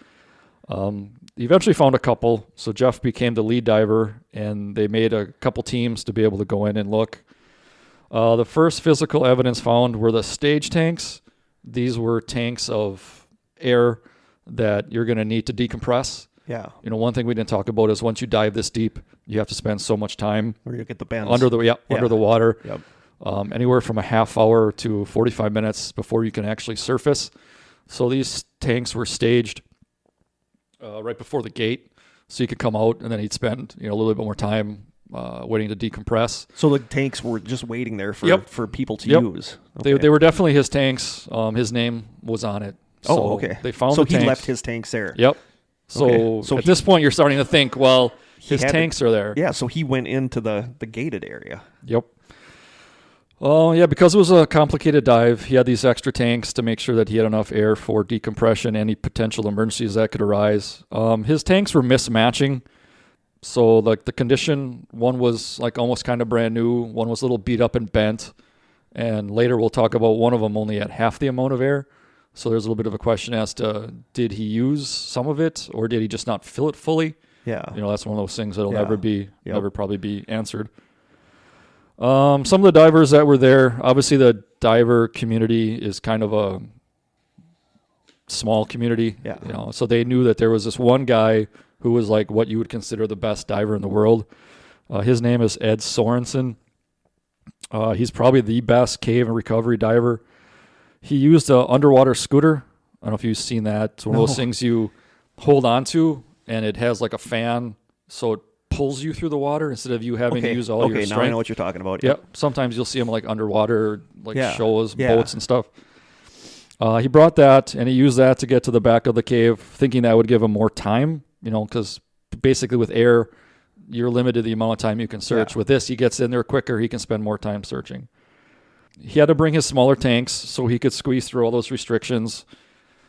He eventually found a couple, so Jeff became the lead diver, and they made a couple teams to be able to go in and look. The first physical evidence found were the stage tanks. These were tanks of air that you're going to need to decompress. Yeah, You know, one thing we didn't talk about is once you dive this deep, you have to spend so much time where you get the bends. under the water. Yep. Anywhere from a half hour to 45 minutes before you can actually surface. So these tanks were staged right before the gate, so you could come out, and then he'd spend a little bit more time waiting to decompress. So the tanks were just waiting there for Yep. for people to Yep. use. They were definitely his tanks. His name was on it. So Oh, okay. They found so the he tanks. left his tanks there. Yep. So, Okay. So at he- this point, you're starting to think, well, his had to- tanks are there. Yeah, so he went into the gated area. Yep. Oh, yeah, because it was a complicated dive, he had these extra tanks to make sure that he had enough air for decompression, any potential emergencies that could arise. His tanks were mismatching. So, like, the condition, one was, like, almost kind of brand new. One was a little beat up and bent. And later we'll talk about one of them only at half the amount of air. So there's a little bit of a question as to, did he use some of it or did he just not fill it fully? Yeah. That's one of those things that'll Yeah. never probably be answered. Some of the divers that were there, obviously the diver community is kind of a small community. Yeah. So they knew that there was this one guy who was like what you would consider the best diver in the world. His name is Ed Sorensen. He's probably the best cave and recovery diver. He used an underwater scooter. I don't know if you've seen that. It's one of those things you hold on to, and it has like a fan, so it pulls you through the water instead of you having to use all your strength. Okay, now I know what you're talking about. Yep. Sometimes you'll see them like underwater, like shows, Yeah. boats and stuff. He brought that, and he used that to get to the back of the cave, thinking that would give him more time, because basically with air, you're limited to the amount of time you can search. Yeah. With this, he gets in there quicker. He can spend more time searching. He had to bring his smaller tanks so he could squeeze through all those restrictions.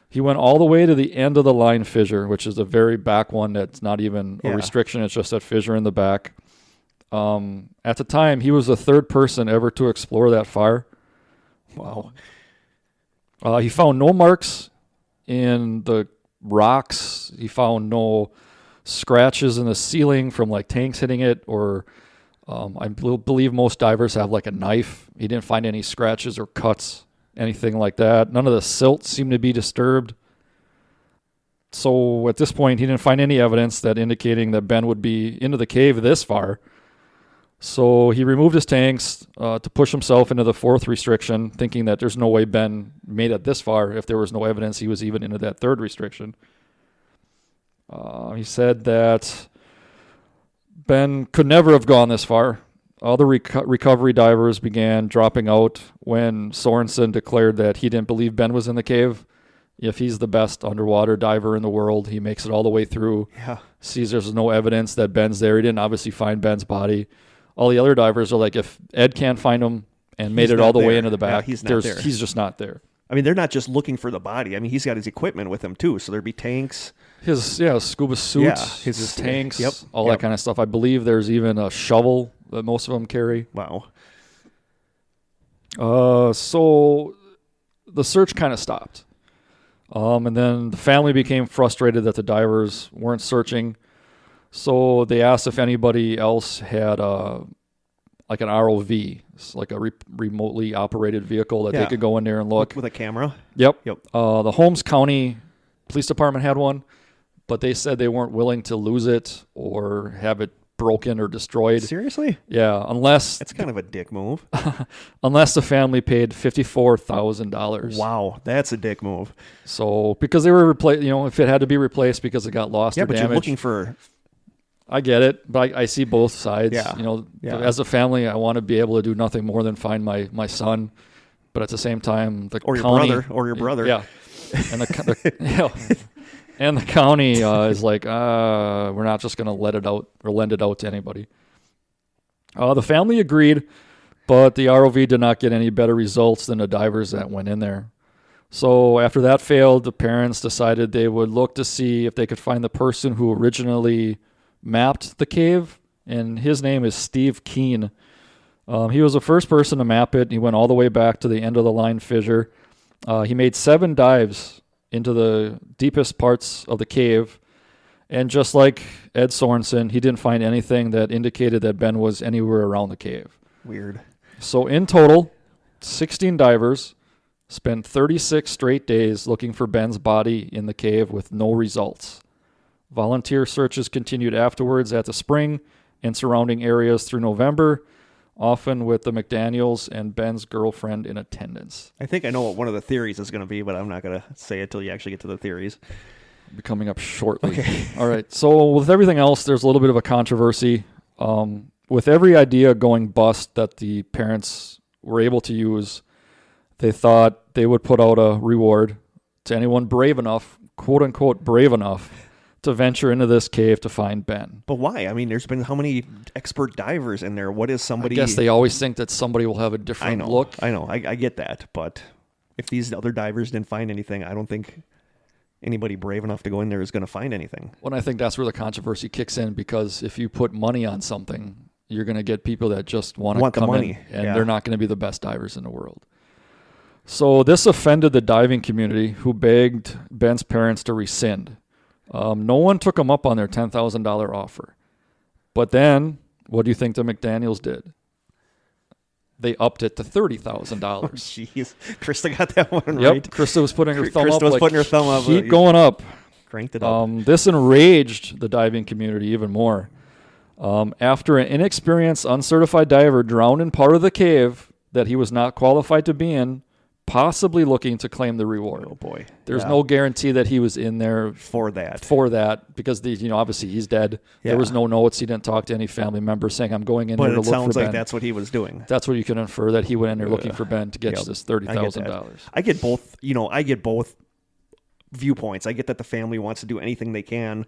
He went all the way to the end of the line fissure, which is the very back one that's not even a restriction. It's just that fissure in the back. At the time, he was the third person ever to explore that far. Wow. He found no marks in the rocks. He found no scratches in the ceiling from like tanks hitting it, or I believe most divers have like a knife. He didn't find any scratches or cuts, anything like that. None of the silt seemed to be disturbed. So at this point, he didn't find any evidence that indicating that Ben would be into the cave this far. So he removed his tanks to push himself into the fourth restriction, thinking that there's no way Ben made it this far if there was no evidence he was even into that third restriction. He said that Ben could never have gone this far. Other recovery divers began dropping out when Sorensen declared that he didn't believe Ben was in the cave. If he's the best underwater diver in the world, he makes it all the way through, sees there's no evidence that Ben's there. He didn't obviously find Ben's body. All the other divers are like, if Ed can't find him and made it all the way into the back, he's not there. He's just not there. I mean, they're not just looking for the body. I mean, he's got his equipment with him too. So there'd be tanks. His scuba suit, his tanks, that kind of stuff. I believe there's even a shovel that most of them carry. Wow. So the search kind of stopped. And then the family became frustrated that the divers weren't searching. So they asked if anybody else had like an ROV, like a remotely operated vehicle that they could go in there and look. With a camera? Yep. The Holmes County Police Department had one, but they said they weren't willing to lose it or have it broken or destroyed. Seriously? Yeah, unless... That's kind of a dick move. Unless the family paid $54,000. Wow, that's a dick move. So, because they were replaced, if it had to be replaced because it got lost or damaged. Yeah, but you're looking for... I get it, but I see both sides. Yeah. As a family, I want to be able to do nothing more than find my son. But at the same time, the county... Or your brother. Yeah. And and the county is like, we're not just going to let it out or lend it out to anybody. The family agreed, but the ROV did not get any better results than the divers that went in there. So after that failed, the parents decided they would look to see if they could find the person who originally mapped the cave, and his name is Steve Keene. He was the first person to map it. He went all the way back to the end of the line fissure. He made 7 dives into the deepest parts of the cave, and just like Ed Sorensen, he didn't find anything that indicated that Ben was anywhere around the cave. Weird. So in total, 16 divers spent 36 straight days looking for Ben's body in the cave with no results. Volunteer searches continued afterwards at the spring and surrounding areas through November, often with the McDaniels and Ben's girlfriend in attendance. I think I know what one of the theories is going to be, but I'm not going to say it till you actually get to the theories. Be coming up shortly. Okay. All right. So with everything else, there's a little bit of a controversy. With every idea going bust that the parents were able to use, they thought they would put out a reward to anyone brave enough, quote unquote, brave enough, to venture into this cave to find Ben. But why? I mean, there's been how many expert divers in there? What is somebody... I guess they always think that somebody will have a different look. I know. I get that. But if these other divers didn't find anything, I don't think anybody brave enough to go in there is going to find anything. Well, I think that's where the controversy kicks in, because if you put money on something, you're going to get people that just want to Want the come money. in, and Yeah. they're not going to be the best divers in the world. So this offended the diving community, who begged Ben's parents to rescind. No one took him up on their $10,000 offer. But then, what do you think the McDaniels did? They upped it to $30,000. Jeez, Krista got that one Yep, right. Krista was putting her thumb Krista up. was like, putting her thumb up. Keep going up. Cranked it up. This enraged the diving community even more. After an inexperienced, uncertified diver drowned in part of the cave that he was not qualified to be in, possibly looking to claim the reward. Oh boy, There's Yeah. no guarantee that he was in there for that. because obviously he's dead. Yeah. There was no notes. He didn't talk to any family members saying, I'm going in But there to it look sounds for like Ben. that's what he was doing. That's what you can infer, that he went in there looking for Ben to get Yep. this I get $30,000. that. I get both. I get both viewpoints. I get that the family wants to do anything they can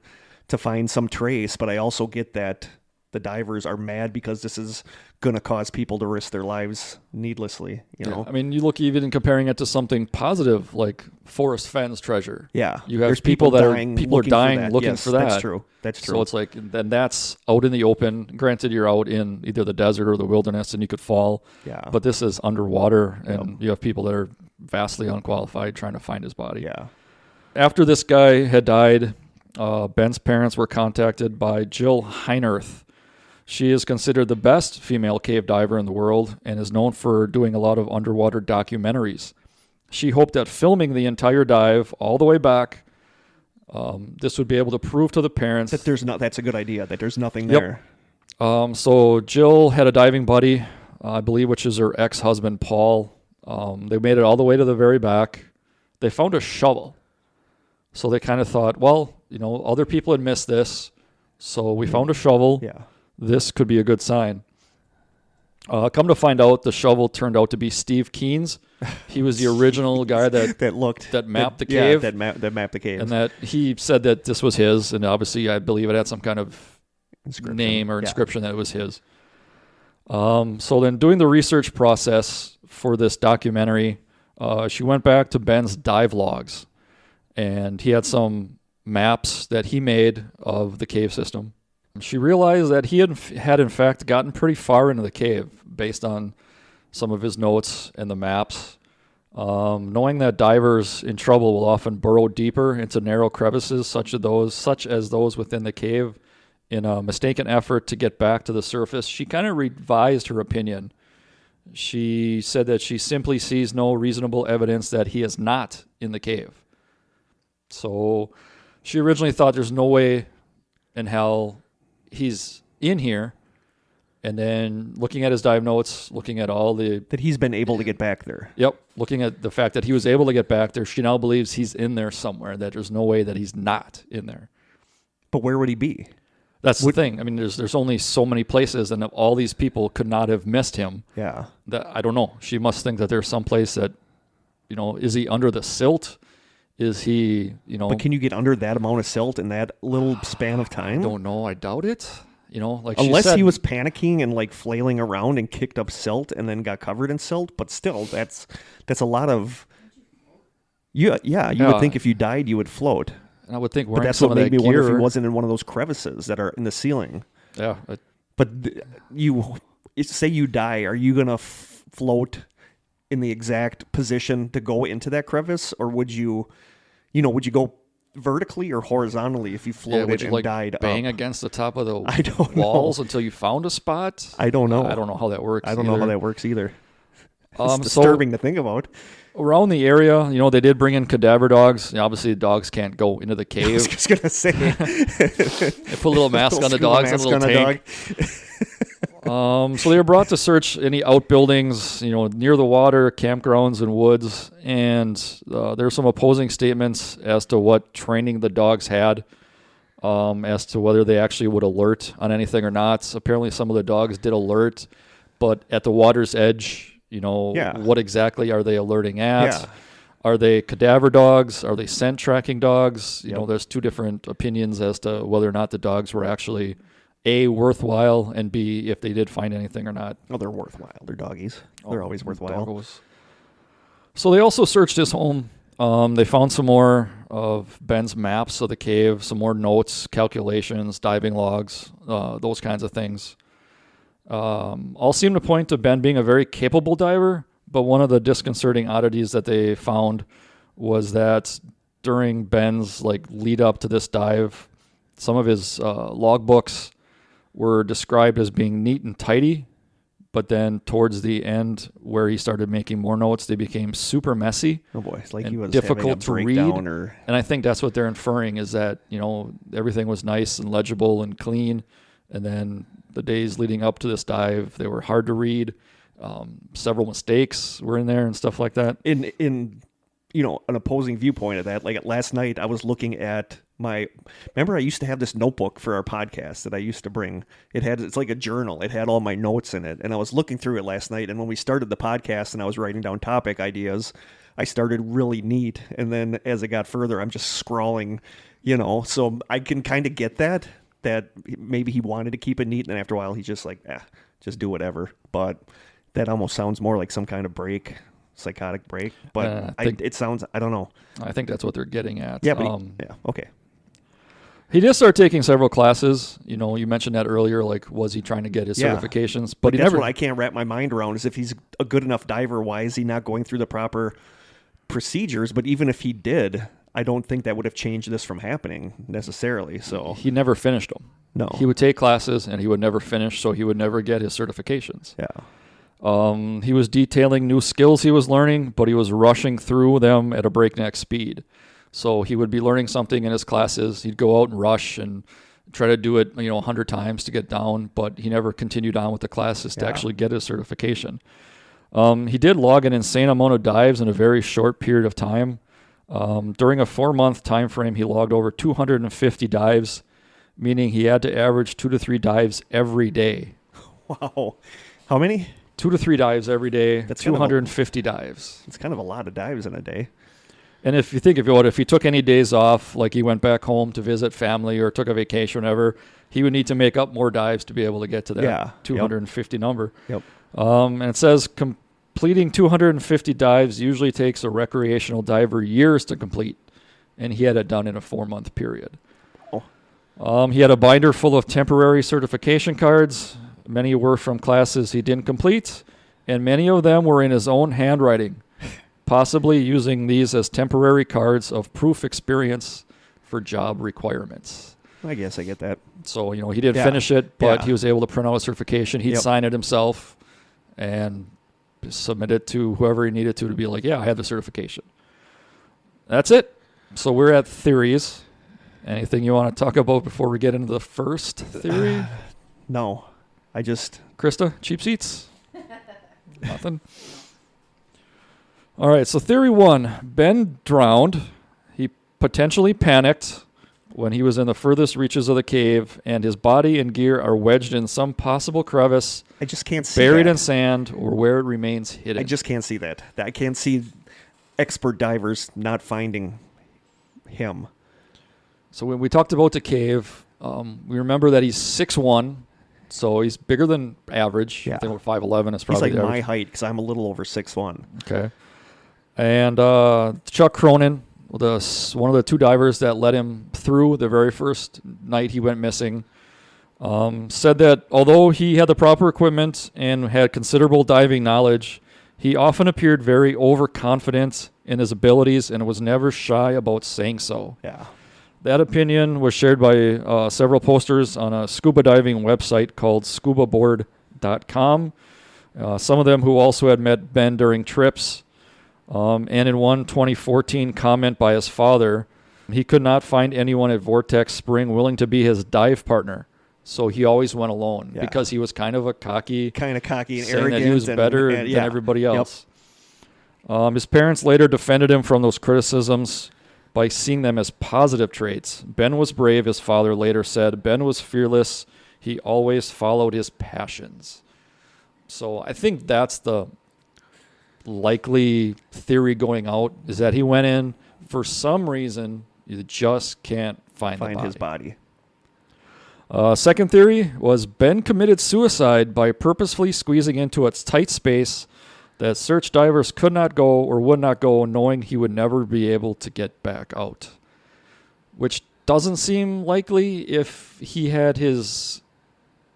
to find some trace, but I also get that the divers are mad because this is going to cause people to risk their lives needlessly. You know. I mean, you look even in comparing it to something positive like Forrest Fenn's treasure. Yeah. You have There's people that dying are dying that. looking Yes, for that. That's true. That's true. So it's like, then that's out in the open. Granted, you're out in either the desert or the wilderness and you could fall. Yeah. But this is underwater, and you have people that are vastly unqualified trying to find his body. Yeah. After this guy had died, Ben's parents were contacted by Jill Heinerth. She is considered the best female cave diver in the world and is known for doing a lot of underwater documentaries. She hoped that filming the entire dive all the way back, this would be able to prove to the parents That that's a good idea, that there's nothing Yep. there. So Jill had a diving buddy, I believe, which is her ex-husband, Paul. They made it all the way to the very back. They found a shovel. So they kind of thought, well, other people had missed this. So we found a shovel. Yeah. This could be a good sign. Come to find out, the shovel turned out to be Steve Keen's. He was the original guy that mapped the cave. Yeah, that mapped the cave. And that he said that this was his, and obviously I believe it had some kind of Inscription. name or Yeah. inscription that it was his. So then doing the research process for this documentary, she went back to Ben's dive logs, and he had some maps that he made of the cave system. She realized that he had in fact gotten pretty far into the cave based on some of his notes and the maps. Knowing that divers in trouble will often burrow deeper into narrow crevices such as those within the cave in a mistaken effort to get back to the surface, she kind of revised her opinion. She said that she simply sees no reasonable evidence that he is not in the cave. So she originally thought there's no way in hell he's in here. And then looking at his dive notes, looking at all the... That he's been able to get back there. Yep. Looking at the fact that he was able to get back there, she now believes he's in there somewhere, that there's no way that he's not in there. But where would he be? That's the thing. I mean, there's only so many places, and all these people could not have missed him. Yeah. That I don't know. She must think that there's some place that, is he under the silt? Is he, But can you get under that amount of silt in that little span of time? I don't know. I doubt it. Like Unless she said, he was panicking and like flailing around and kicked up silt and then got covered in silt. But still, that's a lot of... You would think if you died, you would float. And I would think But wearing that's some what of made that me wonder if he gear. wasn't in one of those crevices that are in the ceiling. Yeah. But say you die, are you going to float in the exact position to go into that crevice? Or would you go vertically or horizontally if you floated would you and died bang up? against the top of the I don't walls know. until you found a spot? I don't know. I don't know how that works. I don't know how that works either. It's So disturbing to think about. around the area, they did bring in cadaver dogs. Obviously, the dogs can't go into the I cave. was just going to say. They put a little mask on the Scuba dogs and a mask little on tank. So they were brought to search any outbuildings, near the water, campgrounds, and woods. And there are some opposing statements as to what training the dogs had, as to whether they actually would alert on anything or not. Apparently, some of the dogs did alert, but at the water's edge, what exactly are they alerting at? Yeah. Are they cadaver dogs? Are they scent tracking dogs? There's two different opinions as to whether or not the dogs were actually A, worthwhile, and B, if they did find anything or not. Oh, they're worthwhile. They're doggies. They're always worthwhile. Doggos. So they also searched his home. They found some more of Ben's maps of the cave, some more notes, calculations, diving logs, those kinds of things. All seem to point to Ben being a very capable diver, but one of the disconcerting oddities that they found was that during Ben's lead up to this dive, some of his logbooks were described as being neat and tidy, but then towards the end where he started making more notes, they became super messy. Oh boy, it's like and he was difficult to read. Or... And I think that's what they're inferring, is that, everything was nice and legible and clean, and then the days leading up to this dive, they were hard to read. Several mistakes were in there and stuff like that. In an opposing viewpoint of that, last night I was looking at remember I used to have this notebook for our podcast that I used to bring. It's like a journal. It had all my notes in it. And I was looking through it last night. And when we started the podcast and I was writing down topic ideas, I started really neat. And then as it got further, I'm just scrawling, so I can kind of get that maybe he wanted to keep it neat. And then after a while, he's just like, just do whatever. But that almost sounds more like some kind of psychotic break. But it sounds, I don't know. I think that's what they're getting at. Yeah, but okay. He did start taking several classes. You mentioned that earlier, was he trying to get his certifications? But that's what I can't wrap my mind around, is if he's a good enough diver, why is he not going through the proper procedures? But even if he did, I don't think that would have changed this from happening necessarily. So he never finished them. No. He would take classes and he would never finish, so he would never get his certifications. Yeah. He was detailing new skills he was learning, but he was rushing through them at a breakneck speed. So he would be learning something in his classes. He'd go out and rush and try to do it, 100 times to get down, but he never continued on with the classes to actually get his certification. He did log an insane amount of dives in a very short period of time. During a 4-month time frame, he logged over 250 dives, meaning he had to average 2 to 3 dives every day. Wow. How many? 2 to 3 dives every day. That's 250 dives. It's kind of a lot of dives in a day. And if you think if he took any days off, like he went back home to visit family or took a vacation or whatever, he would need to make up more dives to be able to get to that 250 number. Yep. And it says completing 250 dives usually takes a recreational diver years to complete, and he had it done in a 4-month period. Oh. He had a binder full of temporary certification cards. Many were from classes he didn't complete, and many of them were in his own handwriting, possibly using these as temporary cards of proof experience for job requirements. I guess I get that. So, he didn't finish it, but he was able to print out a certification. He'd sign it himself and submit it to whoever he needed to be like, yeah, I have the certification. That's it. So we're at theories. Anything you want to talk about before we get into the first theory? No. Krista, cheap seats? Nothing? All right, so theory 1, Ben drowned. He potentially panicked when he was in the furthest reaches of the cave, and his body and gear are wedged in some possible crevice. I just can't see buried that. in sand, or where it remains hidden. I just can't see that. I can't see expert divers not finding him. So when we talked about the cave, we remember that he's 6'1", so he's bigger than average. Yeah. I think 5'11" is probably He's like the my average. height, because I'm a little over 6'1". Okay. And Chuck Cronin, one of the 2 divers that led him through the very first night he went missing, said that although he had the proper equipment and had considerable diving knowledge, he often appeared very overconfident in his abilities and was never shy about saying so. Yeah. That opinion was shared by several posters on a scuba diving website called scubaboard.com. Some of them who also had met Ben during trips. And in one 2014 comment by his father, he could not find anyone at Vortex Spring willing to be his dive partner. So he always went alone because he was kind of cocky and saying arrogant. That he was better than everybody else. His parents later defended him from those criticisms by seeing them as positive traits. Ben was brave, his father later said. Ben was fearless. He always followed his passions. So I think that's the likely theory going out, is that he went in for some reason. You just can't find his body. Second theory was Ben committed suicide by purposefully squeezing into a tight space that search divers could not go or would not go, knowing he would never be able to get back out. Which doesn't seem likely if he had his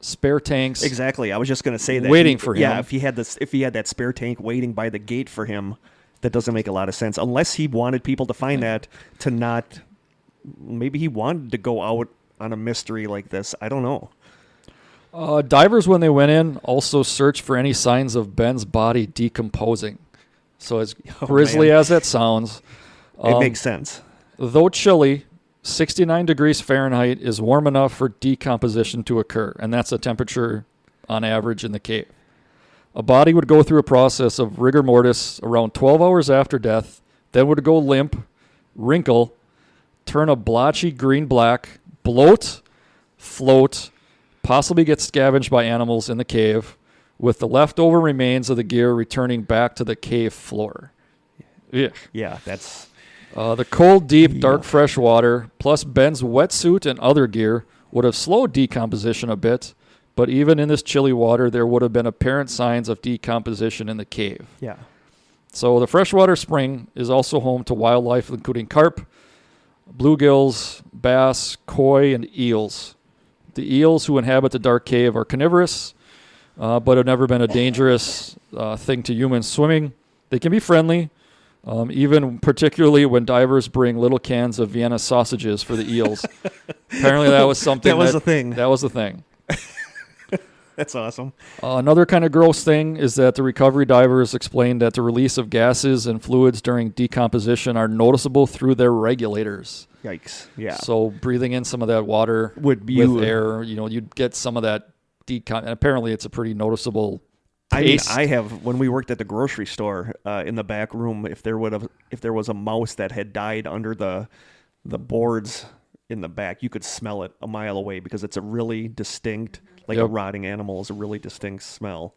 spare tanks. Exactly. I was just going to say that. Waiting for him. Yeah, if he had that spare tank waiting by the gate for him, that doesn't make a lot of sense. Unless he wanted people to find that to not. Maybe he wanted to go out on a mystery like this. I don't know. Divers, when they went in, also searched for any signs of Ben's body decomposing. So as grisly as that sounds, it makes sense. Though chilly, 69 degrees Fahrenheit is warm enough for decomposition to occur, and that's the temperature on average in the cave. A body would go through a process of rigor mortis around 12 hours after death, then would go limp, wrinkle, turn a blotchy green-black, bloat, float, possibly get scavenged by animals in the cave, with the leftover remains of the gear returning back to the cave floor. Yeah, that's... the cold, deep, dark, fresh water, plus Ben's wetsuit and other gear, would have slowed decomposition a bit, but even in this chilly water, there would have been apparent signs of decomposition in the cave. Yeah. So the freshwater spring is also home to wildlife, including carp, bluegills, bass, koi, and eels. The eels who inhabit the dark cave are carnivorous, but have never been a dangerous thing to humans swimming. They can be friendly, even particularly when divers bring little cans of Vienna sausages for the eels. Apparently that was something that was a thing. That was the thing. That's awesome. Another kind of gross thing is that the recovery divers explained that the release of gases and fluids during decomposition are noticeable through their regulators. Yikes. Yeah. So breathing in some of that water with air, you'd get some of that and apparently it's a pretty noticeable taste. I have, when we worked at the grocery store, in the back room, if there was a mouse that had died under the boards in the back, you could smell it a mile away because it's a really distinct, a rotting animal is a really distinct smell.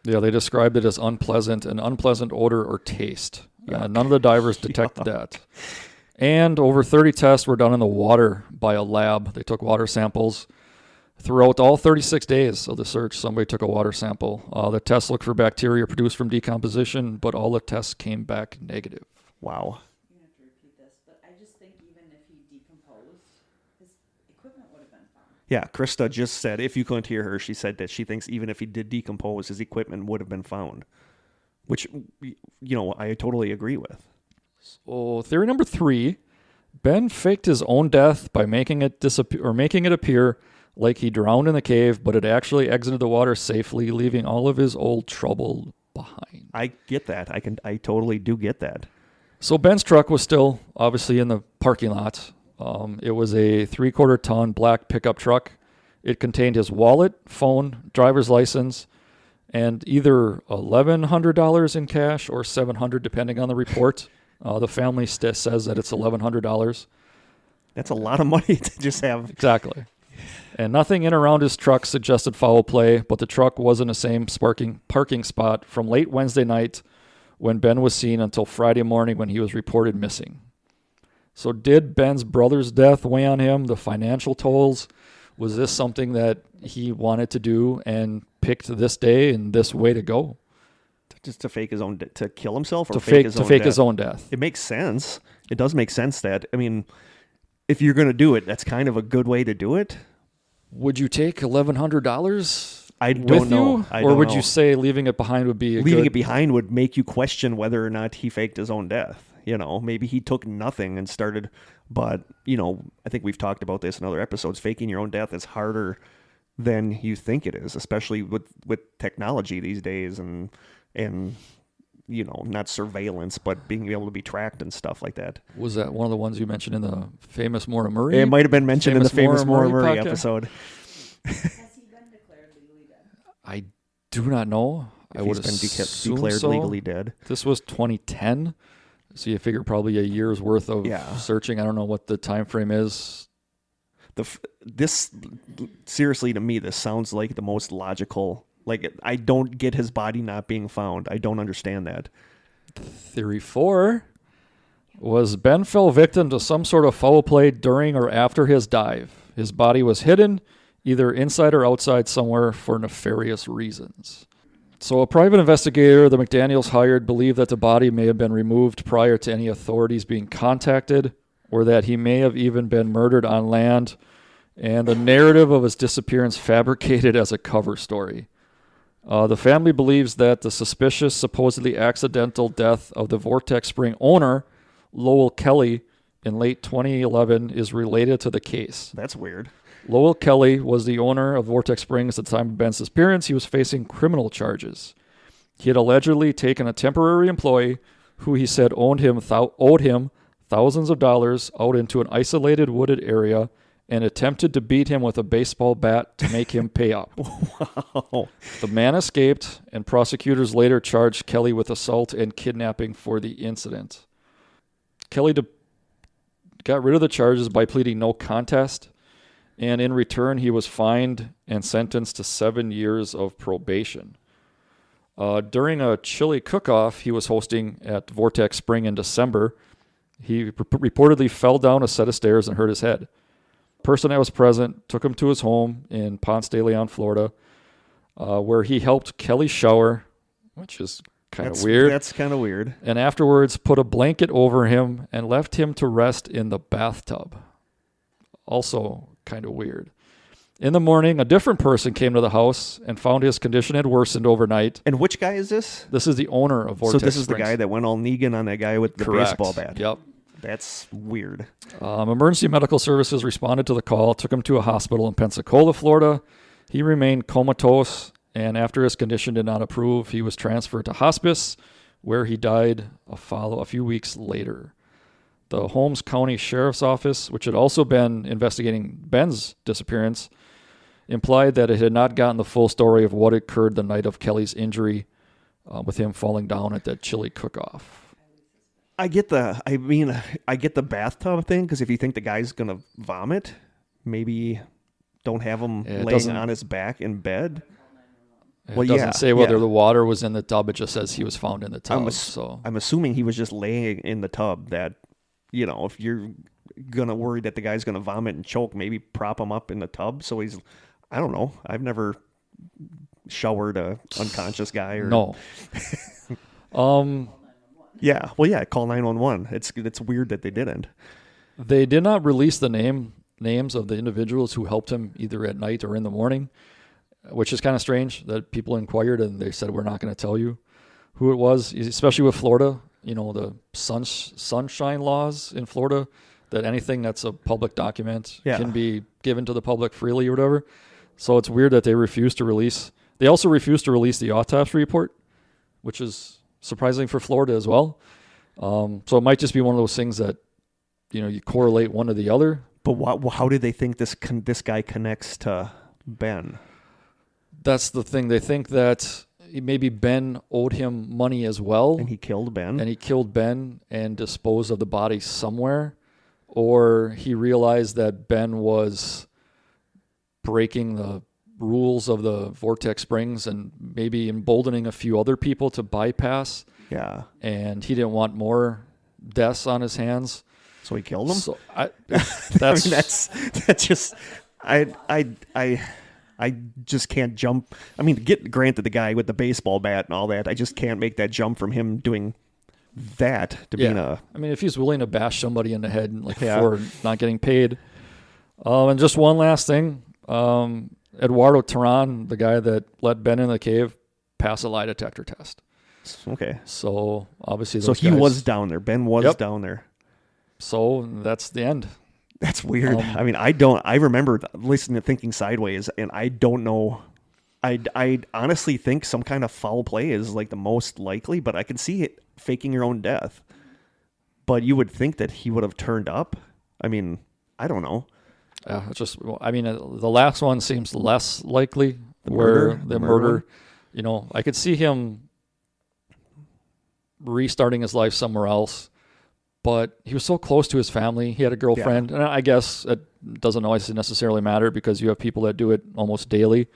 Yeah, they described it as unpleasant, an unpleasant odor or taste. None of the divers detected that. And over 30 tests were done in the water by a lab. They took water samples. Throughout all 36 days of the search, somebody took a water sample. The tests looked for bacteria produced from decomposition, but all the tests came back negative. Wow. You have to repeat this, but I just think even if he decomposed, his equipment would have been found. Yeah, Krista just said, if you couldn't hear her, she said that she thinks even if he did decompose, his equipment would have been found, which, I totally agree with. So theory number 3, Ben faked his own death by making it appear like he drowned in the cave, but had actually exited the water safely, leaving all of his old trouble behind. I get that. I totally do get that. So Ben's truck was still obviously in the parking lot. It was a 3/4-ton black pickup truck. It contained his wallet, phone, driver's license, and either $1,100 in cash or $700, depending on the report. The family says that it's $1,100. That's a lot of money to just have. Exactly. And nothing in around his truck suggested foul play, but the truck was in the same parking spot from late Wednesday night when Ben was seen until Friday morning when he was reported missing. So did Ben's brother's death weigh on him? The financial tolls? Was this something that he wanted to do and picked this day and this way to go? Just to fake his own, to kill himself, or to fake his own death. It makes sense. It does make sense that, if you're going to do it, that's kind of a good way to do it. Would you take $1,100? I don't know. Or would you say leaving it behind would be leaving it behind would make you question whether or not he faked his own death? Maybe he took nothing and started. But I think we've talked about this in other episodes. Faking your own death is harder than you think it is, especially with technology these days and not surveillance, but being able to be tracked and stuff like that. Was that one of the ones you mentioned in the famous Maura Murray? It might have been mentioned in the famous Maura Murray episode. Has he been declared legally dead? I do not know. I would have been declared legally dead. This was 2010, so you figure probably a year's worth of searching. I don't know what the time frame is. This seriously, to me, this sounds like the most logical. I don't get his body not being found. I don't understand that. Theory 4 was Ben fell victim to some sort of foul play during or after his dive. His body was hidden, either inside or outside somewhere, for nefarious reasons. So a private investigator the McDaniels hired believed that the body may have been removed prior to any authorities being contacted, or that he may have even been murdered on land and the narrative of his disappearance fabricated as a cover story. The family believes that the suspicious, supposedly accidental death of the Vortex Spring owner, Lowell Kelly, in late 2011 is related to the case. That's weird. Lowell Kelly was the owner of Vortex Springs at the time of Ben's disappearance. He was facing criminal charges. He had allegedly taken a temporary employee who he said owed him thousands of dollars out into an isolated wooded area and attempted to beat him with a baseball bat to make him pay up. Wow. The man escaped, and prosecutors later charged Kelly with assault and kidnapping for the incident. Kelly got rid of the charges by pleading no contest, and in return he was fined and sentenced to 7 years of probation. During a chili cook-off he was hosting at Vortex Spring in December, he reportedly fell down a set of stairs and hurt his head. A person that was present took him to his home in Ponce de Leon, Florida, where he helped Kelly shower, which is kind of weird. That's kind of weird. And afterwards put a blanket over him and left him to rest in the bathtub. Also kind of weird. In the morning, a different person came to the house and found his condition had worsened overnight. And which guy is this? This is the owner of Vortex So this is Springs. the guy that went all Negan on that guy with the Correct. baseball bat. Yep. That's weird. Emergency medical services responded to the call, took him to a hospital in Pensacola, Florida. He remained comatose, and after his condition did not improve, he was transferred to hospice, where he died a few weeks later. The Holmes County Sheriff's Office, which had also been investigating Ben's disappearance, implied that it had not gotten the full story of what occurred the night of Kelly's injury, with him falling down at that chili cook-off. I get the bathtub thing, because if you think the guy's going to vomit, maybe don't have him laying on his back in bed. It doesn't say whether the water was in the tub. It just says he was found in the tub. I'm assuming he was just laying in the tub. That, if you're going to worry that the guy's going to vomit and choke, maybe prop him up in the tub. So he's, I don't know. I've never showered a unconscious guy. Or No. Yeah. Well, yeah. Call 911. It's weird that they didn't. They did not release the names of the individuals who helped him either at night or in the morning, which is kind of strange that people inquired and they said, we're not going to tell you who it was, especially with Florida, the sunshine laws in Florida, that anything that's a public document can be given to the public freely or whatever. So it's weird that they refused to release. They also refused to release the autopsy report, which is surprising for Florida as well. So it might just be one of those things that, you correlate one to the other. But how do they think this guy connects to Ben? That's the thing. They think that maybe Ben owed him money as well. And he killed Ben? And he killed Ben and disposed of the body somewhere. Or he realized that Ben was breaking the rules of the Vortex Springs and maybe emboldening a few other people to bypass. Yeah. And he didn't want more deaths on his hands. So he killed him? So that's just... I just can't jump. I mean, granted the guy with the baseball bat and all that, I just can't make that jump from him doing that to being a... I mean, if he's willing to bash somebody in the head for not getting paid. And just one last thing. Eduardo Terran, the guy that let Ben in the cave, passed a lie detector test. Okay. So obviously he was down there. Ben was down there. So that's the end. That's weird. I remember listening to Thinking Sideways, and I don't know. I honestly think some kind of foul play is like the most likely, but I can see it faking your own death. But you would think that he would have turned up. I mean, I don't know. The last one seems less likely. The murder. I could see him restarting his life somewhere else. But he was so close to his family. He had a girlfriend. And I guess it doesn't always necessarily matter because you have people that do it almost daily.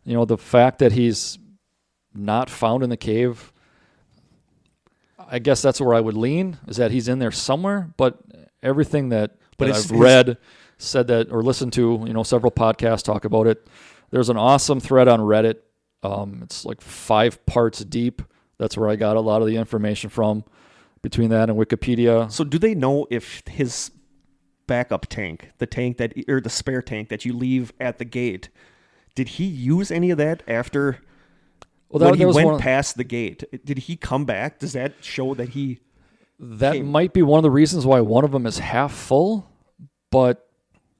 The fact that he's not found in the cave, I guess that's where I would lean, is that he's in there somewhere. But everything that I've read said that, or listened to, several podcasts talk about it. There's an awesome thread on Reddit. It's like 5 parts deep. That's where I got a lot of the information from. Between that and Wikipedia. So do they know if his backup tank, the tank that, or the spare tank that you leave at the gate, did he use any of that after when he went past the gate? Did he come back? Does that show that he... That might be one of the reasons why one of them is half full, but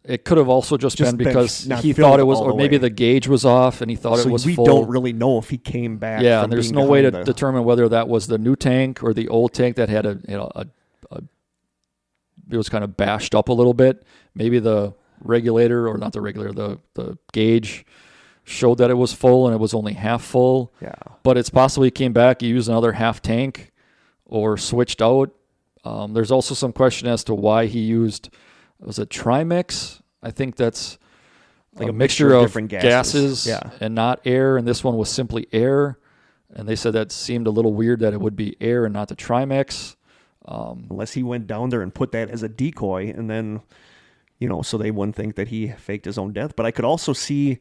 it could have also just been because he thought it was, or maybe the gauge was off and he thought it was full. We don't really know if he came back. Yeah, and there's no way to determine whether that was the new tank or the old tank that had it was kind of bashed up a little bit. Maybe the regulator, or not the regulator, the gauge showed that it was full and it was only half full. Yeah. But it's possible he came back, he used another half tank or switched out. There's also some question as to why he used, was it Trimix? I think that's like a mixture of different gases and not air. And this one was simply air. And they said that seemed a little weird that it would be air and not the Trimix. Unless he went down there and put that as a decoy, and then, so they wouldn't think that he faked his own death. But I could also see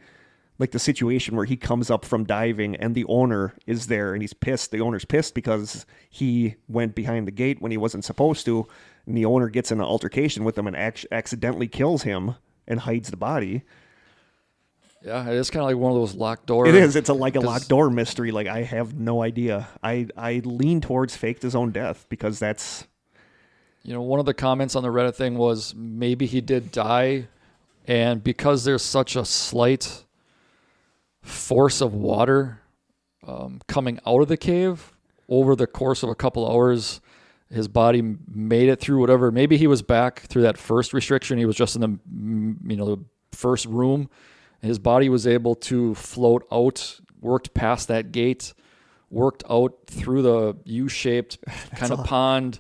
like the situation where he comes up from diving and the owner is there and he's pissed. The owner's pissed because he went behind the gate when he wasn't supposed to. And the owner gets in an altercation with him and accidentally kills him and hides the body. Yeah, it is kind of like one of those locked doors. It is. It's like a locked door mystery. Like, I have no idea. I lean towards faked his own death because that's... one of the comments on the Reddit thing was maybe he did die, and because there's such a slight force of water coming out of the cave over the course of a couple hours, his body made it through whatever. Maybe he was back through that first restriction. He was just in the first room. His body was able to float out, worked past that gate, worked out through the U-shaped kind of pond.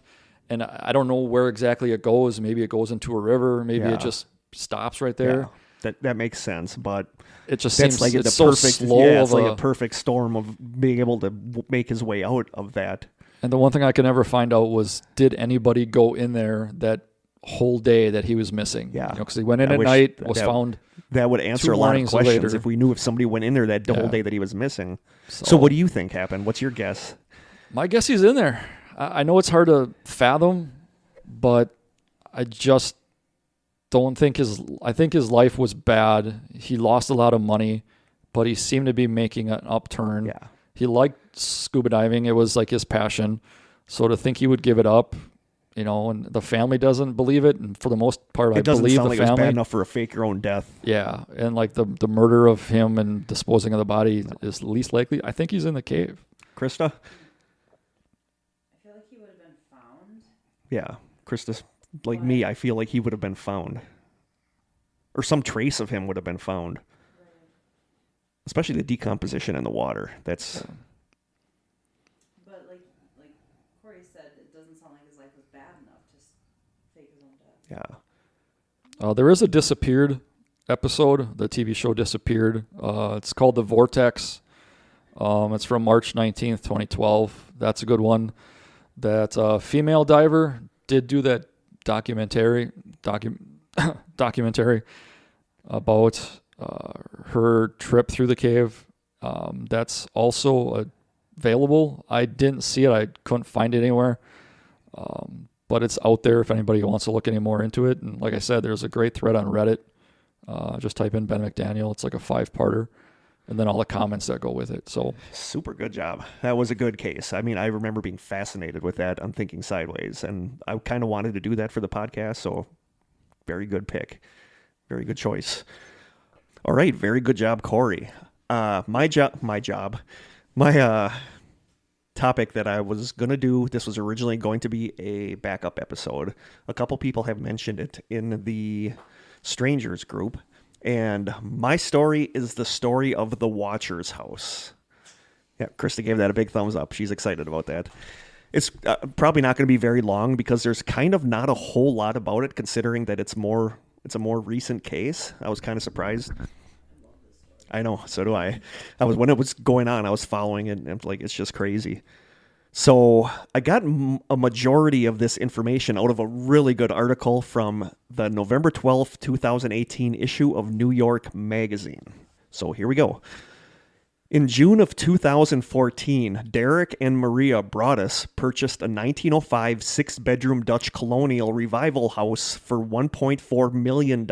And I don't know where exactly it goes. Maybe it goes into a river. Maybe it just stops right there. Yeah. That makes sense, but it just seems like it's so slow. Yeah, it's like a perfect storm of being able to make his way out of that. And the one thing I could never find out was, did anybody go in there that whole day that he was missing? Yeah. Because he went in at night, was found. That would answer a lot of questions if we knew if somebody went in there that whole day that he was missing. So what do you think happened? What's your guess? My guess he's in there. I know it's hard to fathom, but I just don't think I think his life was bad. He lost a lot of money, but he seemed to be making an upturn. Yeah. He liked scuba diving. It was like his passion. So to think he would give it up, and the family doesn't believe it. And for the most part, I believe the family. It doesn't sound like it was bad enough for a fake your own death. Yeah. And like the murder of him and disposing of the body is least likely. I think he's in the cave. Krista? I feel like he would have been found. Yeah. Krista's like me. I feel like he would have been found. Or some trace of him would have been found. Right. Especially the decomposition in the water. That's... But like Kory said, it doesn't sound like his life was bad enough to fake his own death. Yeah. There is a Disappeared episode. The TV show Disappeared. It's called The Vortex. It's from March 19th, 2012. That's a good one. That female diver did do that documentary about her trip through the cave. That's also available. I didn't see it. I couldn't find it anywhere. But it's out there if anybody wants to look any more into it. And like I said, there's a great thread on Reddit. Just type in Ben McDaniel. It's like a 5-parter. And then all the comments that go with it. So super good job. That was a good case. I mean, I remember being fascinated with that on Thinking Sideways. And I kind of wanted to do that for the podcast. So very good pick. Very good choice. All right. Very good job, Kory. My topic that I was going to do, this was originally going to be a backup episode. A couple people have mentioned it in the strangers group. And my story is the story of the Watcher's house. Yeah, Krista gave that a big thumbs up. She's excited about that. It's probably not going to be very long because there's kind of not a whole lot about it, considering that it's a more recent case. I was kind of surprised. I know, so do I. When it was going on, I was following it, and like it's just crazy. So I got a majority of this information out of a really good article from the November 12th, 2018 issue of New York Magazine. So here we go. In June of 2014, Derek and Maria Broaddus purchased a 1905 six-bedroom Dutch colonial revival house for $1.4 million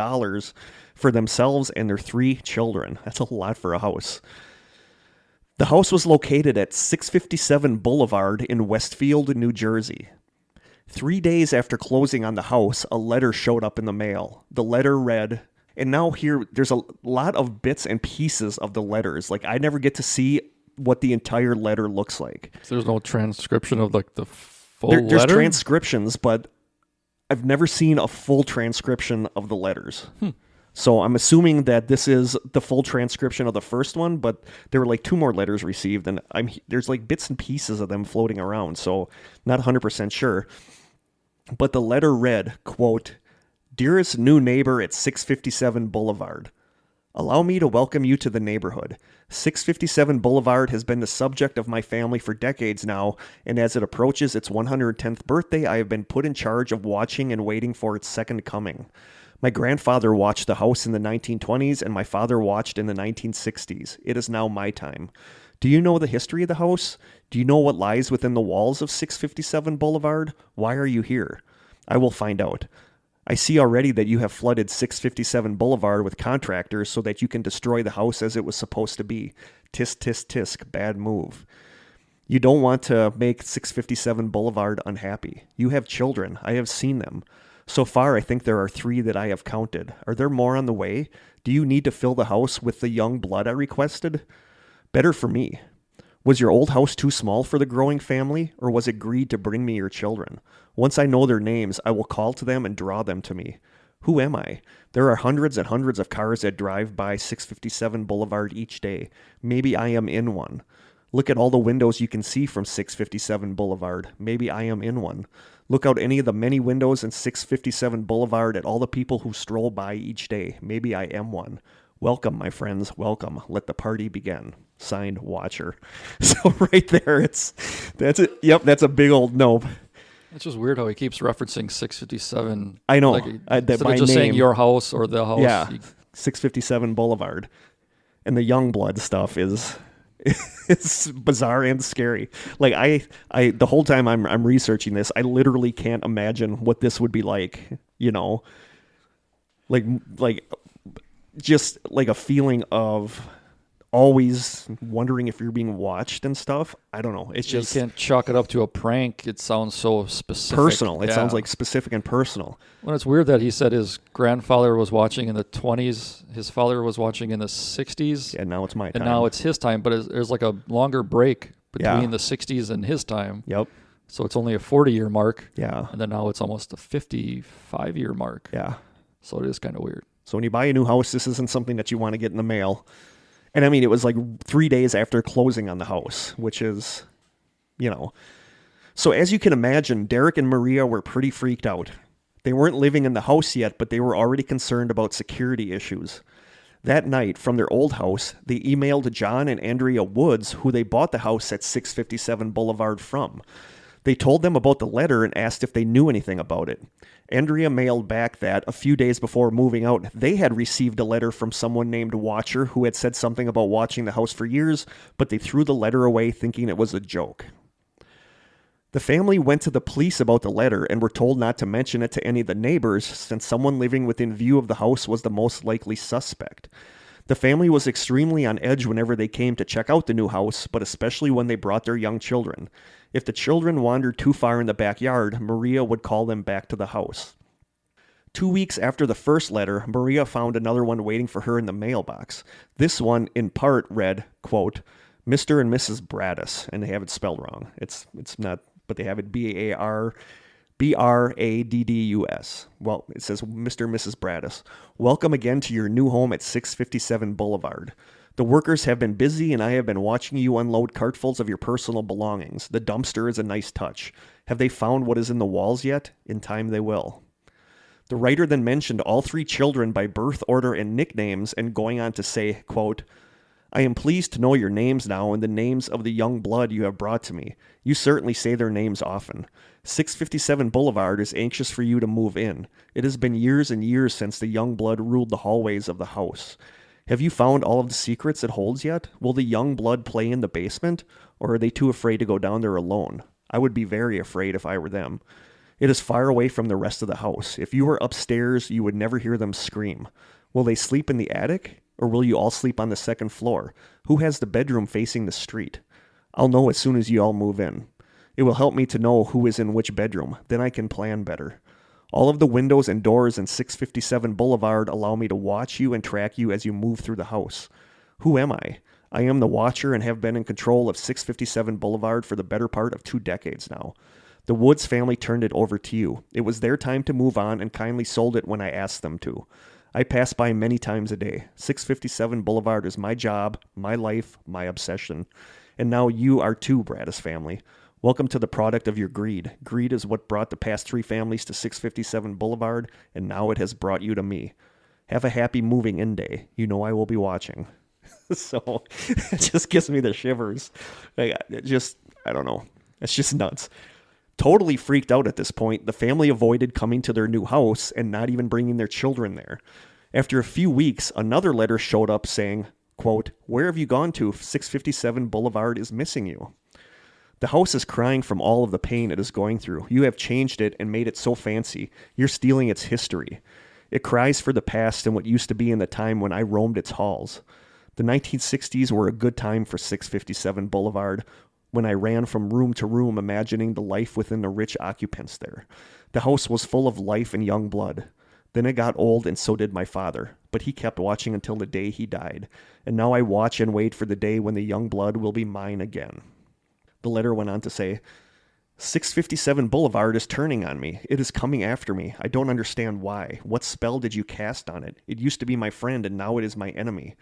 for themselves and their 3 children. That's a lot for a house. The house was located at 657 Boulevard in Westfield, New Jersey. 3 days after closing on the house, a letter showed up in the mail. The letter read, and now here, there's a lot of bits and pieces of the letters. Like, I never get to see what the entire letter looks like. So there's no transcription of like the full There's letter? transcriptions, but I've never seen a full transcription of the letters. So I'm assuming that this is the full transcription of the first one, but there were like 2 more letters received, and there's like bits and pieces of them floating around, so not 100% sure. But the letter read, quote, "Dearest new neighbor at 657 Boulevard, allow me to welcome you to the neighborhood. 657 Boulevard has been the subject of my family for decades now, and as it approaches its 110th birthday, I have been put in charge of watching and waiting for its second coming. My grandfather watched the house in the 1920s, and my father watched in the 1960s. It is now my time. Do you know the history of the house? Do you know what lies within the walls of 657 Boulevard? Why are you here? I will find out. I see already that you have flooded 657 Boulevard with contractors so that you can destroy the house as it was supposed to be. Tisk, tisk, tisk, bad move. You don't want to make 657 Boulevard unhappy. You have children. I have seen them. So far, I think there are 3 that I have counted. Are there more on the way? Do you need to fill the house with the young blood I requested? Better for me. Was your old house too small for the growing family, or was it greed to bring me your children? Once I know their names, I will call to them and draw them to me. Who am I? There are hundreds and hundreds of cars that drive by 657 Boulevard each day. Maybe I am in one. Look at all the windows you can see from 657 Boulevard. Maybe I am in one. Look out any of the many windows in 657 Boulevard at all the people who stroll by each day. Maybe I am one. Welcome, my friends, welcome. Let the party begin. Signed, Watcher. So right there, that's it. Yep, that's a big old nope. It's just weird how he keeps referencing 657. I know. Like, That instead by of just saying name. your house or the house. Yeah, 657 Boulevard. And the young blood stuff is it's bizarre and scary. Like I the whole time I'm researching this, I literally can't imagine what this would be like, you know. Like just like a feeling of always wondering if you're being watched and stuff. I don't know. It's just you can't chalk it up to a prank. It sounds so specific. personal. It Yeah. sounds like specific and personal. Well, it's weird that he said his grandfather was watching in the 20s, his father was watching in the 60s, And now it's my time. and now it's his time. But there's like a longer break between Yeah. the 60s and his time. Yep. So it's only a 40-year mark, Yeah. and then now it's almost a 55-year mark. Yeah. So it is kind of weird. So when you buy a new house, this isn't something that you want to get in the mail. And I mean, it was like 3 days after closing on the house, which is, you know. So as you can imagine, Derek and Maria were pretty freaked out. They weren't living in the house yet, but they were already concerned about security issues. That night, from their old house, they emailed John and Andrea Woods, who they bought the house at 657 Boulevard from. They told them about the letter and asked if they knew anything about it. Andrea mailed back that, a few days before moving out, they had received a letter from someone named Watcher who had said something about watching the house for years, but they threw the letter away thinking it was a joke. The family went to the police about the letter and were told not to mention it to any of the neighbors since someone living within view of the house was the most likely suspect. The family was extremely on edge whenever they came to check out the new house, but especially when they brought their young children. If the children wandered too far in the backyard, Maria would call them back to the house. 2 weeks after the first letter, Maria found another one waiting for her in the mailbox. This one, in part, read, quote, Mr. and Mrs. Broaddus, and they have it spelled wrong. It's not, but they have it Braddus. Well, it says Mr. and Mrs. Broaddus. Welcome again to your new home at 657 Boulevard. The workers have been busy and I have been watching you unload cartfuls of your personal belongings. The dumpster is a nice touch. Have they found what is in the walls yet? In time they will. The writer then mentioned all 3 children by birth order and nicknames and going on to say, quote, I am pleased to know your names now and the names of the young blood you have brought to me. You certainly say their names often. 657 Boulevard is anxious for you to move in. It has been years and years since the young blood ruled the hallways of the house. Have you found all of the secrets it holds yet? Will the young blood play in the basement, or are they too afraid to go down there alone? I would be very afraid if I were them. It is far away from the rest of the house. If you were upstairs, you would never hear them scream. Will they sleep in the attic, or will you all sleep on the second floor? Who has the bedroom facing the street? I'll know as soon as you all move in. It will help me to know who is in which bedroom. Then I can plan better. All of the windows and doors in 657 Boulevard allow me to watch you and track you as you move through the house. Who am I? I am the watcher and have been in control of 657 Boulevard for the better part of 2 decades now. The Woods family turned it over to you. It was their time to move on and kindly sold it when I asked them to. I pass by many times a day. 657 Boulevard is my job, my life, my obsession. And now you are too, Broaddus family. Welcome to the product of your greed. Greed is what brought the past 3 families to 657 Boulevard, and now it has brought you to me. Have a happy moving in day. You know I will be watching. So it just gives me the shivers. I don't know. It's just nuts. Totally freaked out at this point, the family avoided coming to their new house and not even bringing their children there. After a few weeks, another letter showed up saying, quote, "Where have you gone to? 657 Boulevard is missing you." The house is crying from all of the pain it is going through. You have changed it and made it so fancy. You're stealing its history. It cries for the past and what used to be in the time when I roamed its halls. The 1960s were a good time for 657 Boulevard, when I ran from room to room imagining the life within the rich occupants there. The house was full of life and young blood. Then it got old, and so did my father, but he kept watching until the day he died, and now I watch and wait for the day when the young blood will be mine again. The letter went on to say, 657 Boulevard is turning on me. It is coming after me. I don't understand why. What spell did you cast on it? It used to be my friend, and now it is my enemy.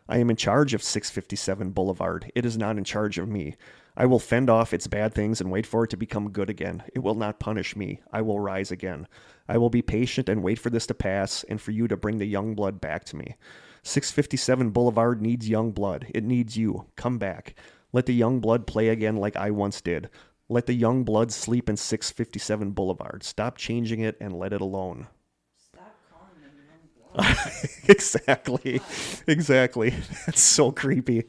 I am in charge of 657 Boulevard. It is not in charge of me. I will fend off its bad things and wait for it to become good again. It will not punish me. I will rise again. I will be patient and wait for this to pass and for you to bring the young blood back to me. 657 Boulevard needs young blood. It needs you. Come back. Let the young blood play again like I once did. Let the young blood sleep in 657 Boulevard. Stop changing it and let it alone. Stop calling them young blood. Exactly. That's so creepy.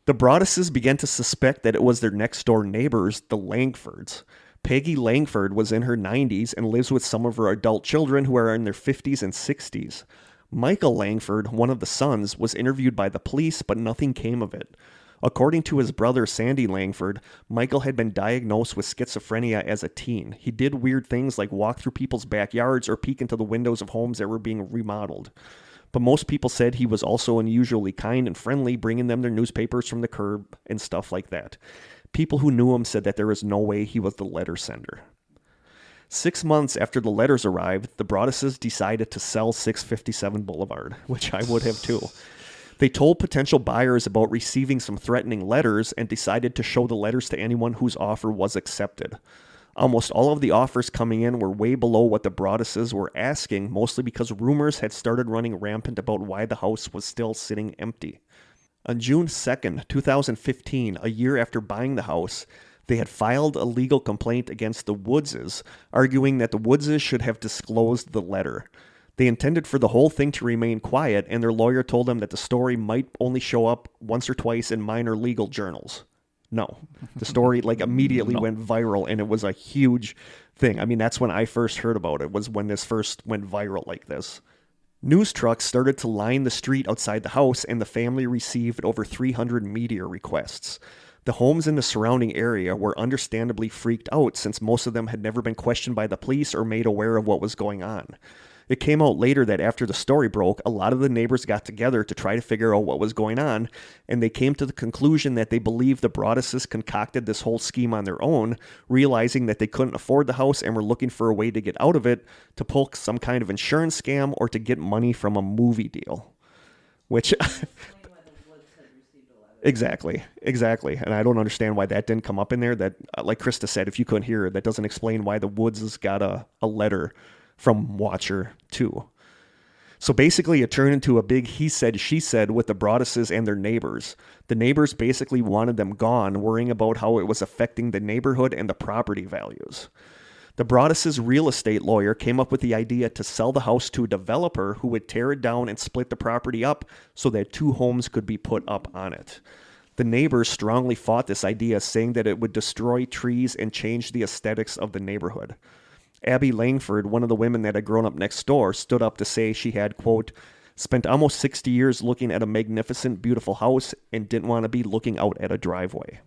The Broadduses began to suspect that it was their next-door neighbors, the Langfords. Peggy Langford was in her 90s and lives with some of her adult children who are in their 50s and 60s. Michael Langford, one of the sons, was interviewed by the police, but nothing came of it. According to his brother Sandy Langford, Michael had been diagnosed with schizophrenia as a teen. He did weird things like walk through people's backyards or peek into the windows of homes that were being remodeled. But most people said he was also unusually kind and friendly, bringing them their newspapers from the curb and stuff like that. People who knew him said that there was no way he was the letter sender. 6 months after the letters arrived, the Broadduses decided to sell 657 Boulevard, which I would have too. They told potential buyers about receiving some threatening letters and decided to show the letters to anyone whose offer was accepted. Almost all of the offers coming in were way below what the Broadduses were asking, mostly because rumors had started running rampant about why the house was still sitting empty. On June 2nd, 2015, a year after buying the house, they had filed a legal complaint against the Woodses, arguing that the Woodses should have disclosed the letter. They intended for the whole thing to remain quiet, and their lawyer told them that the story might only show up once or twice in minor legal journals. No. The story immediately went viral, and it was a huge thing. I mean, that's when I first heard about it, was when this first went viral like this. News trucks started to line the street outside the house, and the family received over 300 media requests. The homes in the surrounding area were understandably freaked out, since most of them had never been questioned by the police or made aware of what was going on. It came out later that after the story broke, a lot of the neighbors got together to try to figure out what was going on, and they came to the conclusion that they believed the Broadduses concocted this whole scheme on their own, realizing that they couldn't afford the house and were looking for a way to get out of it, to pull some kind of insurance scam, or to get money from a movie deal. Which... Exactly. And I don't understand why that didn't come up in there. That, like Krista said, if you couldn't hear it, that doesn't explain why the Woodses got a letter from Watcher 2. So basically it turned into a big he said, she said with the Broadduses and their neighbors. The neighbors basically wanted them gone, worrying about how it was affecting the neighborhood and the property values. The Broaddus' real estate lawyer came up with the idea to sell the house to a developer who would tear it down and split the property up so that 2 homes could be put up on it. The neighbors strongly fought this idea, saying that it would destroy trees and change the aesthetics of the neighborhood. Abby Langford, one of the women that had grown up next door, stood up to say she had, quote, spent almost 60 years looking at a magnificent, beautiful house and didn't want to be looking out at a driveway.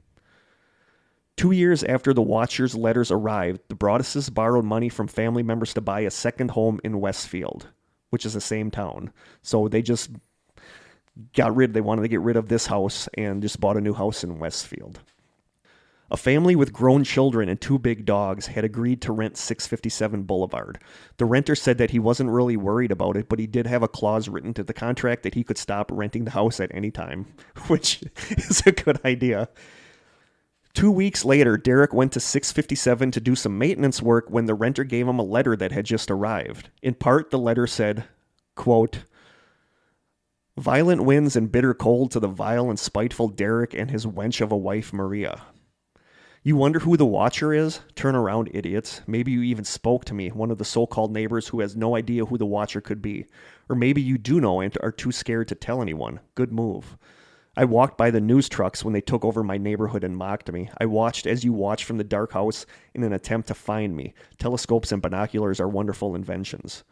2 years after the Watchers' letters arrived, the Broadduses borrowed money from family members to buy a second home in Westfield, which is the same town. So they just they wanted to get rid of this house and just bought a new house in Westfield. A family with grown children and 2 big dogs had agreed to rent 657 Boulevard. The renter said that he wasn't really worried about it, but he did have a clause written to the contract that he could stop renting the house at any time, which is a good idea. 2 weeks later, Derek went to 657 to do some maintenance work when the renter gave him a letter that had just arrived. In part, the letter said, quote, violent winds and bitter cold to the vile and spiteful Derek and his wench of a wife, Maria. You wonder who the Watcher is? Turn around, idiots. Maybe you even spoke to me, one of the so-called neighbors who has no idea who the Watcher could be. Or maybe you do know and are too scared to tell anyone. Good move. I walked by the news trucks when they took over my neighborhood and mocked me. I watched as you watch from the dark house in an attempt to find me. Telescopes and binoculars are wonderful inventions.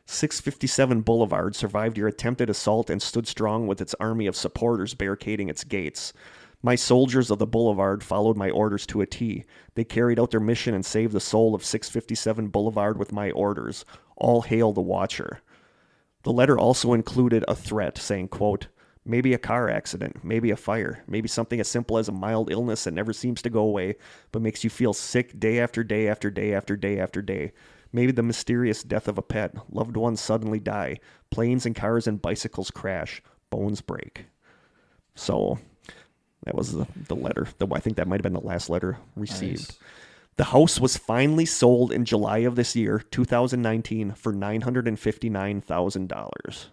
657 Boulevard survived your attempted assault and stood strong with its army of supporters barricading its gates. My soldiers of the Boulevard followed my orders to a T. They carried out their mission and saved the soul of 657 Boulevard with my orders. All hail the Watcher. The letter also included a threat saying, quote, maybe a car accident, maybe a fire, maybe something as simple as a mild illness that never seems to go away, but makes you feel sick day after day after day after day after day. Maybe the mysterious death of a pet, loved ones suddenly die, planes and cars and bicycles crash, bones break. So that was the letter. I think that might have been the last letter received. Nice. The house was finally sold in July of this year, 2019, for $959,000.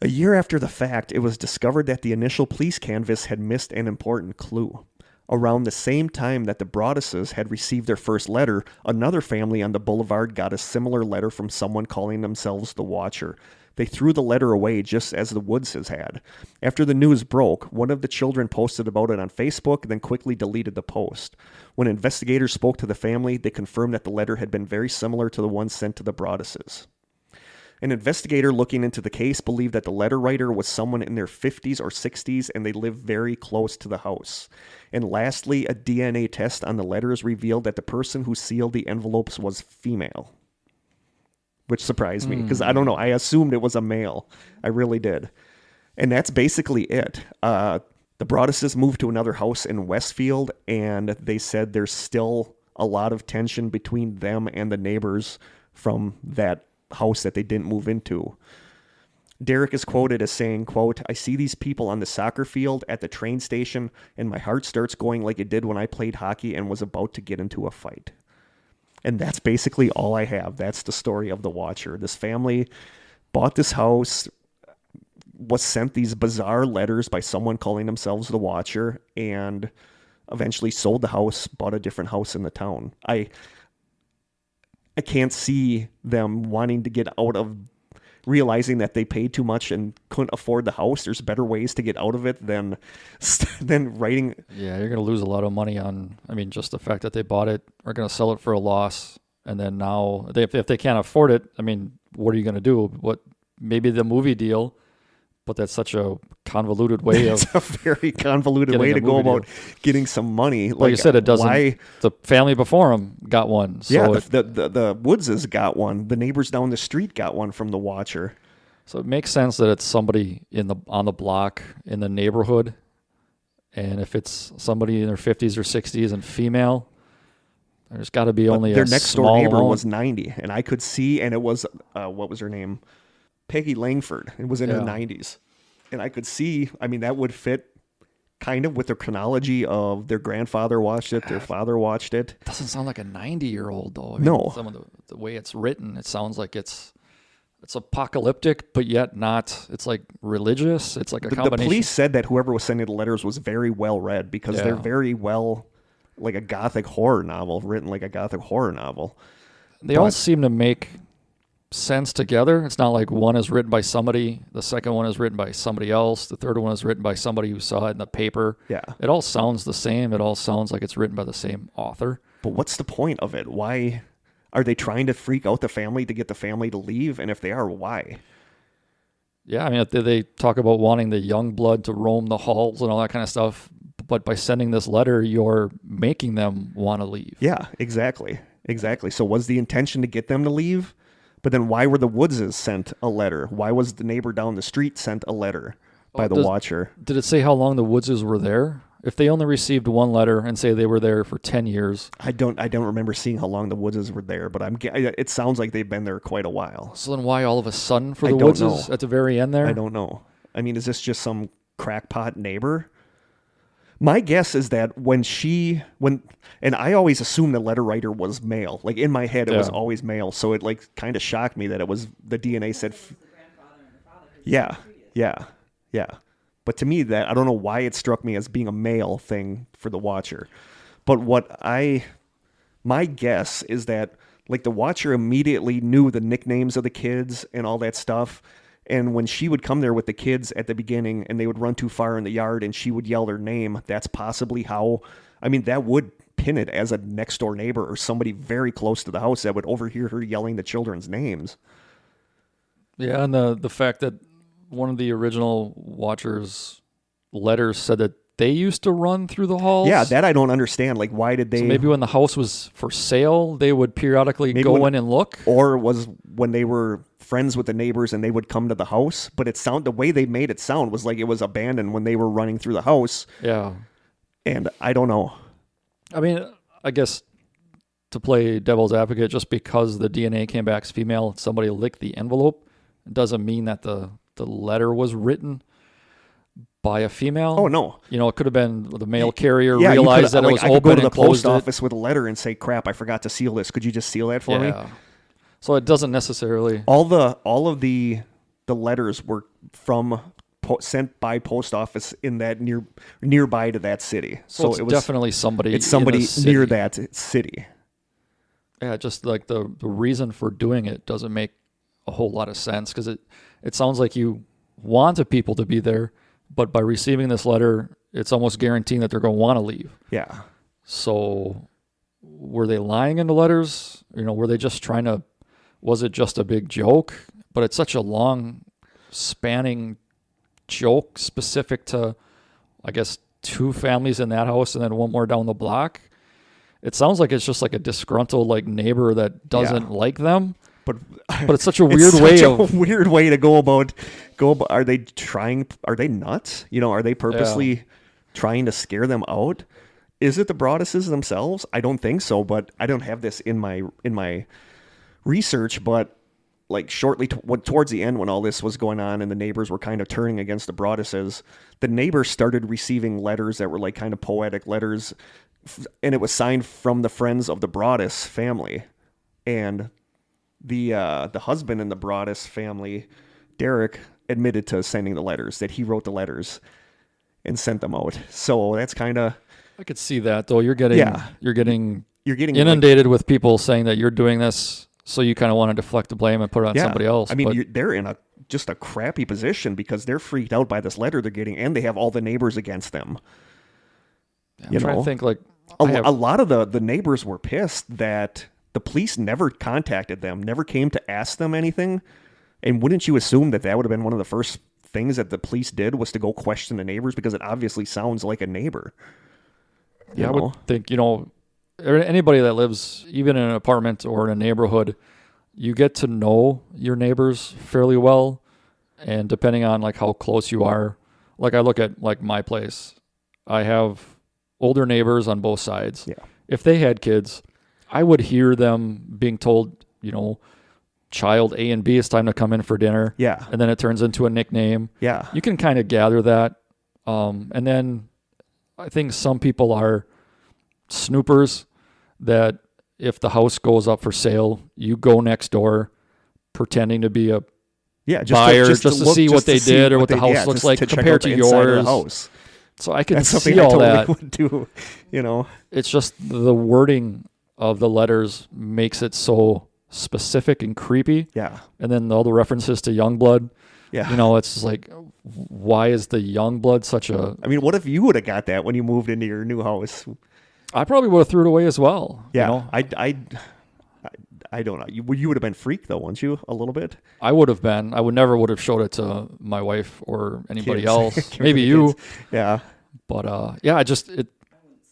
A year after the fact, it was discovered that the initial police canvass had missed an important clue. Around the same time that the Broadduses had received their first letter, another family on the boulevard got a similar letter from someone calling themselves the Watcher. They threw the letter away just as the Woodses had. After the news broke, one of the children posted about it on Facebook, then quickly deleted the post. When investigators spoke to the family, they confirmed that the letter had been very similar to the one sent to the Broadduses. An investigator looking into the case believed that the letter writer was someone in their 50s or 60s and they lived very close to the house. And lastly, a DNA test on the letters revealed that the person who sealed the envelopes was female. Which surprised me, because I don't know, I assumed it was a male. I really did. And that's basically it. The Broadduses moved to another house in Westfield, and they said there's still a lot of tension between them and the neighbors from that house that they didn't move into. Derek is quoted as saying, quote, I see these people on the soccer field, at the train station, and my heart starts going like it did when I played hockey and was about to get into a fight. And that's basically all I have. That's the story of the Watcher. This family bought this house, was sent these bizarre letters by someone calling themselves the Watcher, and eventually sold the house, bought a different house in the town. I can't see them wanting to get out of realizing that they paid too much and couldn't afford the house. There's better ways to get out of it than writing. Yeah, you're going to lose a lot of money on, just the fact that they bought it, are going to sell it for a loss. And then now, if they can't afford it, what are you going to do? Maybe the movie deal, but that's such a convoluted way it's a very convoluted way to go about getting some money. Like you said, it doesn't. The family before them got one. So yeah, the Woodses got one. The neighbors down the street got one from the Watcher. So it makes sense that it's somebody on the block in the neighborhood, and if it's somebody in their 50s or 60s and female, there's got to be only their a next door small neighbor amount. was 90, and I could see, and it was what was her name? Peggy Langford. It was in her 90s. And I could see, that would fit kind of with the chronology of their grandfather watched it, their father watched it. Doesn't sound like a 90-year-old, though. No. Some of the way it's written, it sounds like it's apocalyptic, but yet not. It's like religious. It's like a combination. The police said that whoever was sending the letters was very well read because they're very well like a gothic horror novel, written like a gothic horror novel. They all seem to make sense together. It's not like one is written by somebody, the second one is written by somebody else, the third one is written by somebody who saw it in the paper. Yeah. It all sounds the same. It all sounds like it's written by the same author. But what's the point of it? Why are they trying to freak out the family to get the family to leave? And if they are, why? Yeah, I mean, they talk about wanting the young blood to roam the halls and all that kind of stuff, but by sending this letter, you're making them want to leave. Yeah, exactly. So was the intention to get them to leave? But then why were the Woodses sent a letter? Why was the neighbor down the street sent a letter by the Watcher? Did it say how long the Woodses were there? If they only received one letter and say they were there for 10 years. I don't remember seeing how long the Woodses were there, but it sounds like they've been there quite a while. So then why all of a sudden for the Woodses at the very end there? I don't know. I mean, is this just some crackpot neighbor? My guess is that and I always assumed the letter writer was male. Like in my head, it was always male. So it like kind of shocked me that it was the DNA said. The grandfather and the father. Yeah. But to me, that I don't know why it struck me as being a male thing for the Watcher. But my guess is that like the Watcher immediately knew the nicknames of the kids and all that stuff. And when she would come there with the kids at the beginning and they would run too far in the yard and she would yell their name, that's possibly how, I mean, that would pin it as a next door neighbor or somebody very close to the house that would overhear her yelling the children's names. Yeah, and the fact that one of the original Watchers' letters said that they used to run through the halls. Yeah, that I don't understand. Like, why did they... So maybe when the house was for sale, they would periodically go in and look? Or was when they were friends with the neighbors and they would come to the house. But the way they made it sound was like it was abandoned when they were running through the house. Yeah. And I don't know. I mean, I guess to play devil's advocate, just because the DNA came back as female, somebody licked the envelope, it doesn't mean that the letter was written by a female. Oh, no. You know, it could have been the mail carrier realized that it was I could open go to the and closed post office with a letter and say, crap, I forgot to seal this. Could you just seal that for me? So it doesn't necessarily... All of the letters were sent by post office in that nearby to that city. So it was definitely somebody. It's somebody near that city. Yeah, just like the reason for doing it doesn't make a whole lot of sense because it sounds like you want the people to be there, but by receiving this letter, it's almost guaranteeing that they're going to want to leave. Yeah. So were they lying in the letters? You know, were they just trying to... Was it just a big joke? But it's such a long spanning joke specific to, I guess, two families in that house and then one more down the block. It sounds like it's just like a disgruntled like neighbor that doesn't like them. But it's such a weird way to go about. Are they nuts? You know, are they purposely trying to scare them out? Is it the Broadduses themselves? I don't think so, but I don't have this in my research, but like shortly towards the end when all this was going on and the neighbors were kind of turning against the Broadduses, the neighbors started receiving letters that were like kind of poetic letters, and it was signed from the friends of the Broaddus family. And the husband in the Broaddus family, Derek, admitted to sending the letters, that he wrote the letters and sent them out. So that's kind of... I could see that though. You're getting inundated with people saying that you're doing this, so you kind of want to deflect the blame and put it on somebody else. I mean, they're in just a crappy position because they're freaked out by this letter they're getting, and they have all the neighbors against them. I'm trying to think like a lot of the neighbors were pissed that the police never contacted them, never came to ask them anything. And wouldn't you assume that would have been one of the first things that the police did was to go question the neighbors, because it obviously sounds like a neighbor. I would think, anybody that lives even in an apartment or in a neighborhood, you get to know your neighbors fairly well. And depending on like how close you are, like I look at like my place, I have older neighbors on both sides. Yeah. If they had kids, I would hear them being told, child A and B, it's time to come in for dinner. Yeah. And then it turns into a nickname. Yeah. You can kind of gather that. And then I think some people are snoopers that if the house goes up for sale, you go next door pretending to be a buyer just to see what they did or what the house looks like compared to yours. So I can That's something see I all totally that. would do, you know. It's just the wording of the letters makes it so specific and creepy. Yeah. And then all the references to Youngblood. Yeah. You know, it's just like, why is the Youngblood such a... I mean, what if you would have got that when you moved into your new house? I probably would have threw it away as well. Yeah. You know? I don't know. You would have been freaked though, wouldn't you? A little bit. I would have been. I would never would have showed it to my wife or anybody Kids. else. Give it to Maybe the you. kids. Yeah. But yeah, I wouldn't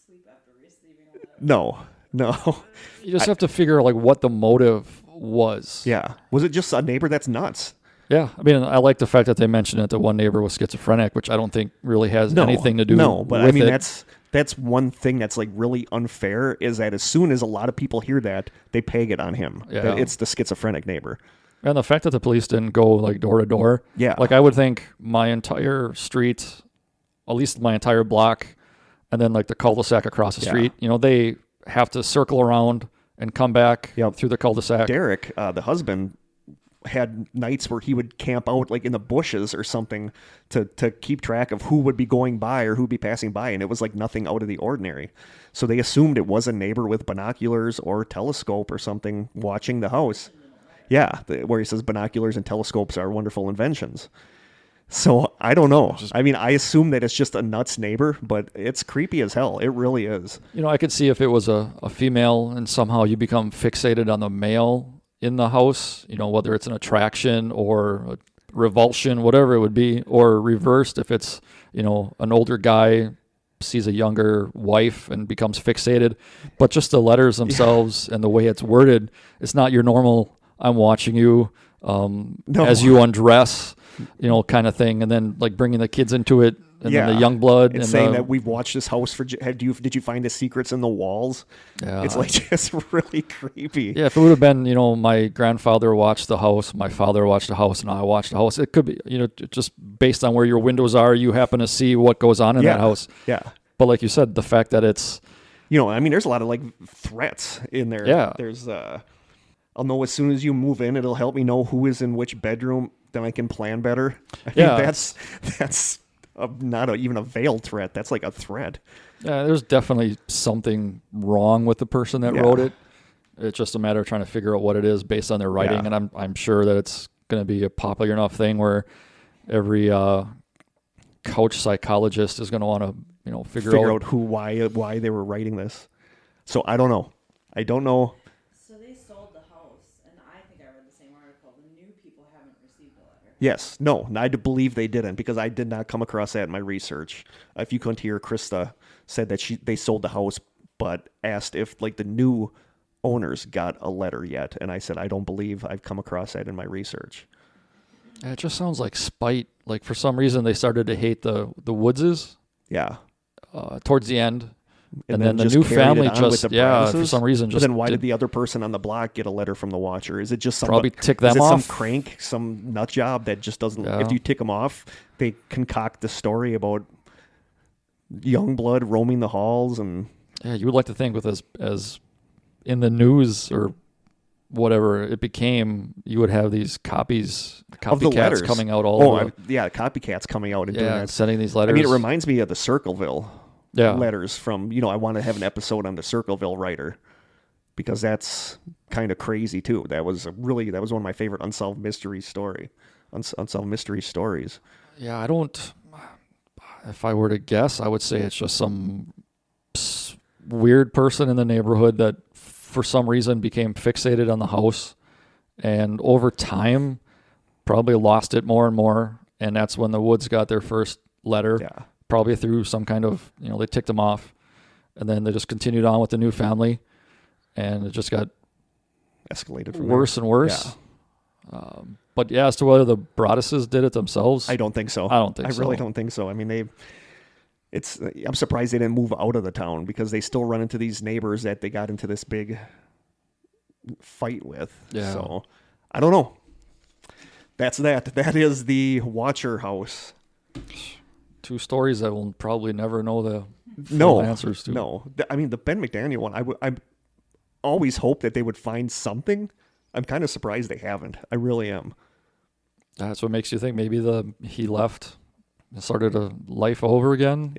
sleep after receiving all that. No. you just have to figure like what the motive was. Yeah. Was it just a neighbor that's nuts? Yeah. I mean, I like the fact that they mentioned that the one neighbor was schizophrenic, which I don't think really has anything to do but with I mean, it. that's one thing that's like really unfair is that as soon as a lot of people hear that, they peg it on him. Yeah. That it's the schizophrenic neighbor. And the fact that the police didn't go like door to door. Yeah. Like I would think my entire street, at least my entire block, and then like the cul-de-sac across the Yeah. street, you know, they have to circle around and come back Yep. through the cul-de-sac. Derek, the husband, had nights where he would camp out like in the bushes or something to keep track of who would be going by or who would be passing by, and it was like nothing out of the ordinary. So they assumed it was a neighbor with binoculars or telescope or something watching the house. Yeah, where he says binoculars and telescopes are wonderful inventions. So I don't know. I mean, I assume that it's just a nuts neighbor, but it's creepy as hell. It really is. You know, I could see if it was a female and somehow you become fixated on the male in the house, you know, whether it's an attraction or a revulsion, whatever it would be, or reversed if it's, you know, an older guy sees a younger wife and becomes fixated. But just the letters themselves and the way it's worded, it's not your normal, I'm watching you as you undress, you know, kind of thing. And then like bringing the kids into it and then the young blood. And saying that we've watched this house for, did you find the secrets in the walls? Yeah. It's like just really creepy. Yeah, if it would have been, you know, my grandfather watched the house, my father watched the house, and I watched the house, it could be, you know, just based on where your windows are, you happen to see what goes on in that house. Yeah. But like you said, the fact that it's... You know, I mean, there's a lot of like threats in there. Yeah. There's, I'll know as soon as you move in, it'll help me know who is in which bedroom, then I can plan better. I mean, that's not even a veiled threat. That's like a threat. Yeah, there's definitely something wrong with the person that wrote it. It's just a matter of trying to figure out what it is based on their writing, and I'm sure that it's going to be a popular enough thing where every couch psychologist is going to want to, you know, figure out why they were writing this. So I don't know. So they sold the house, and I think I read the same article. The new people haven't received the letter. Yes. No, I believe they didn't because I did not come across that in my research. If you couldn't hear, Krista said that they sold the house, but asked if like the new owners got a letter yet. And I said, I don't believe I've come across that in my research. It just sounds like spite. Like for some reason they started to hate the Woodses. Yeah. Towards the end. And then the just new carried family it on just, with the yeah, for Broadduses? some reason But just... then why did the other person on the block get a letter from the watcher? Is it just Probably tick them is it off? some crank, some nut job that just doesn't... Yeah. If you tick them off, they concoct the story about young blood roaming the halls and... Yeah, you would like to think with as in the news or whatever it became, you would have these copycats of the letters coming out all over. copycats coming out and doing that. Sending these letters. I mean, it reminds me of the Circleville Yeah. letters from, you know, I want to have an episode on the Circleville writer because that's kind of crazy too. That was one of my favorite unsolved mystery stories. Yeah, I don't. If I were to guess, I would say it's just some weird person in the neighborhood that, for some reason, became fixated on the house, and over time, probably lost it more and more. And that's when the Woods got their first letter. Yeah. Probably through some kind of, you know, they ticked them off, and then they just continued on with the new family, and it just got Escalated from worse there. and worse. But yeah, as to whether the Broadduses did it themselves, I don't think so. I don't think I so. really don't think so. I mean, I'm surprised they didn't move out of the town because they still run into these neighbors that they got into this big fight with. Yeah. So I don't know. That's that. That is the Watcher house. 2 stories I will probably never know the full answers to. No. I mean, the Ben McDaniel one, I always hope that they would find something. I'm kind of surprised they haven't. I really am. That's what makes you think maybe he left started a life over again.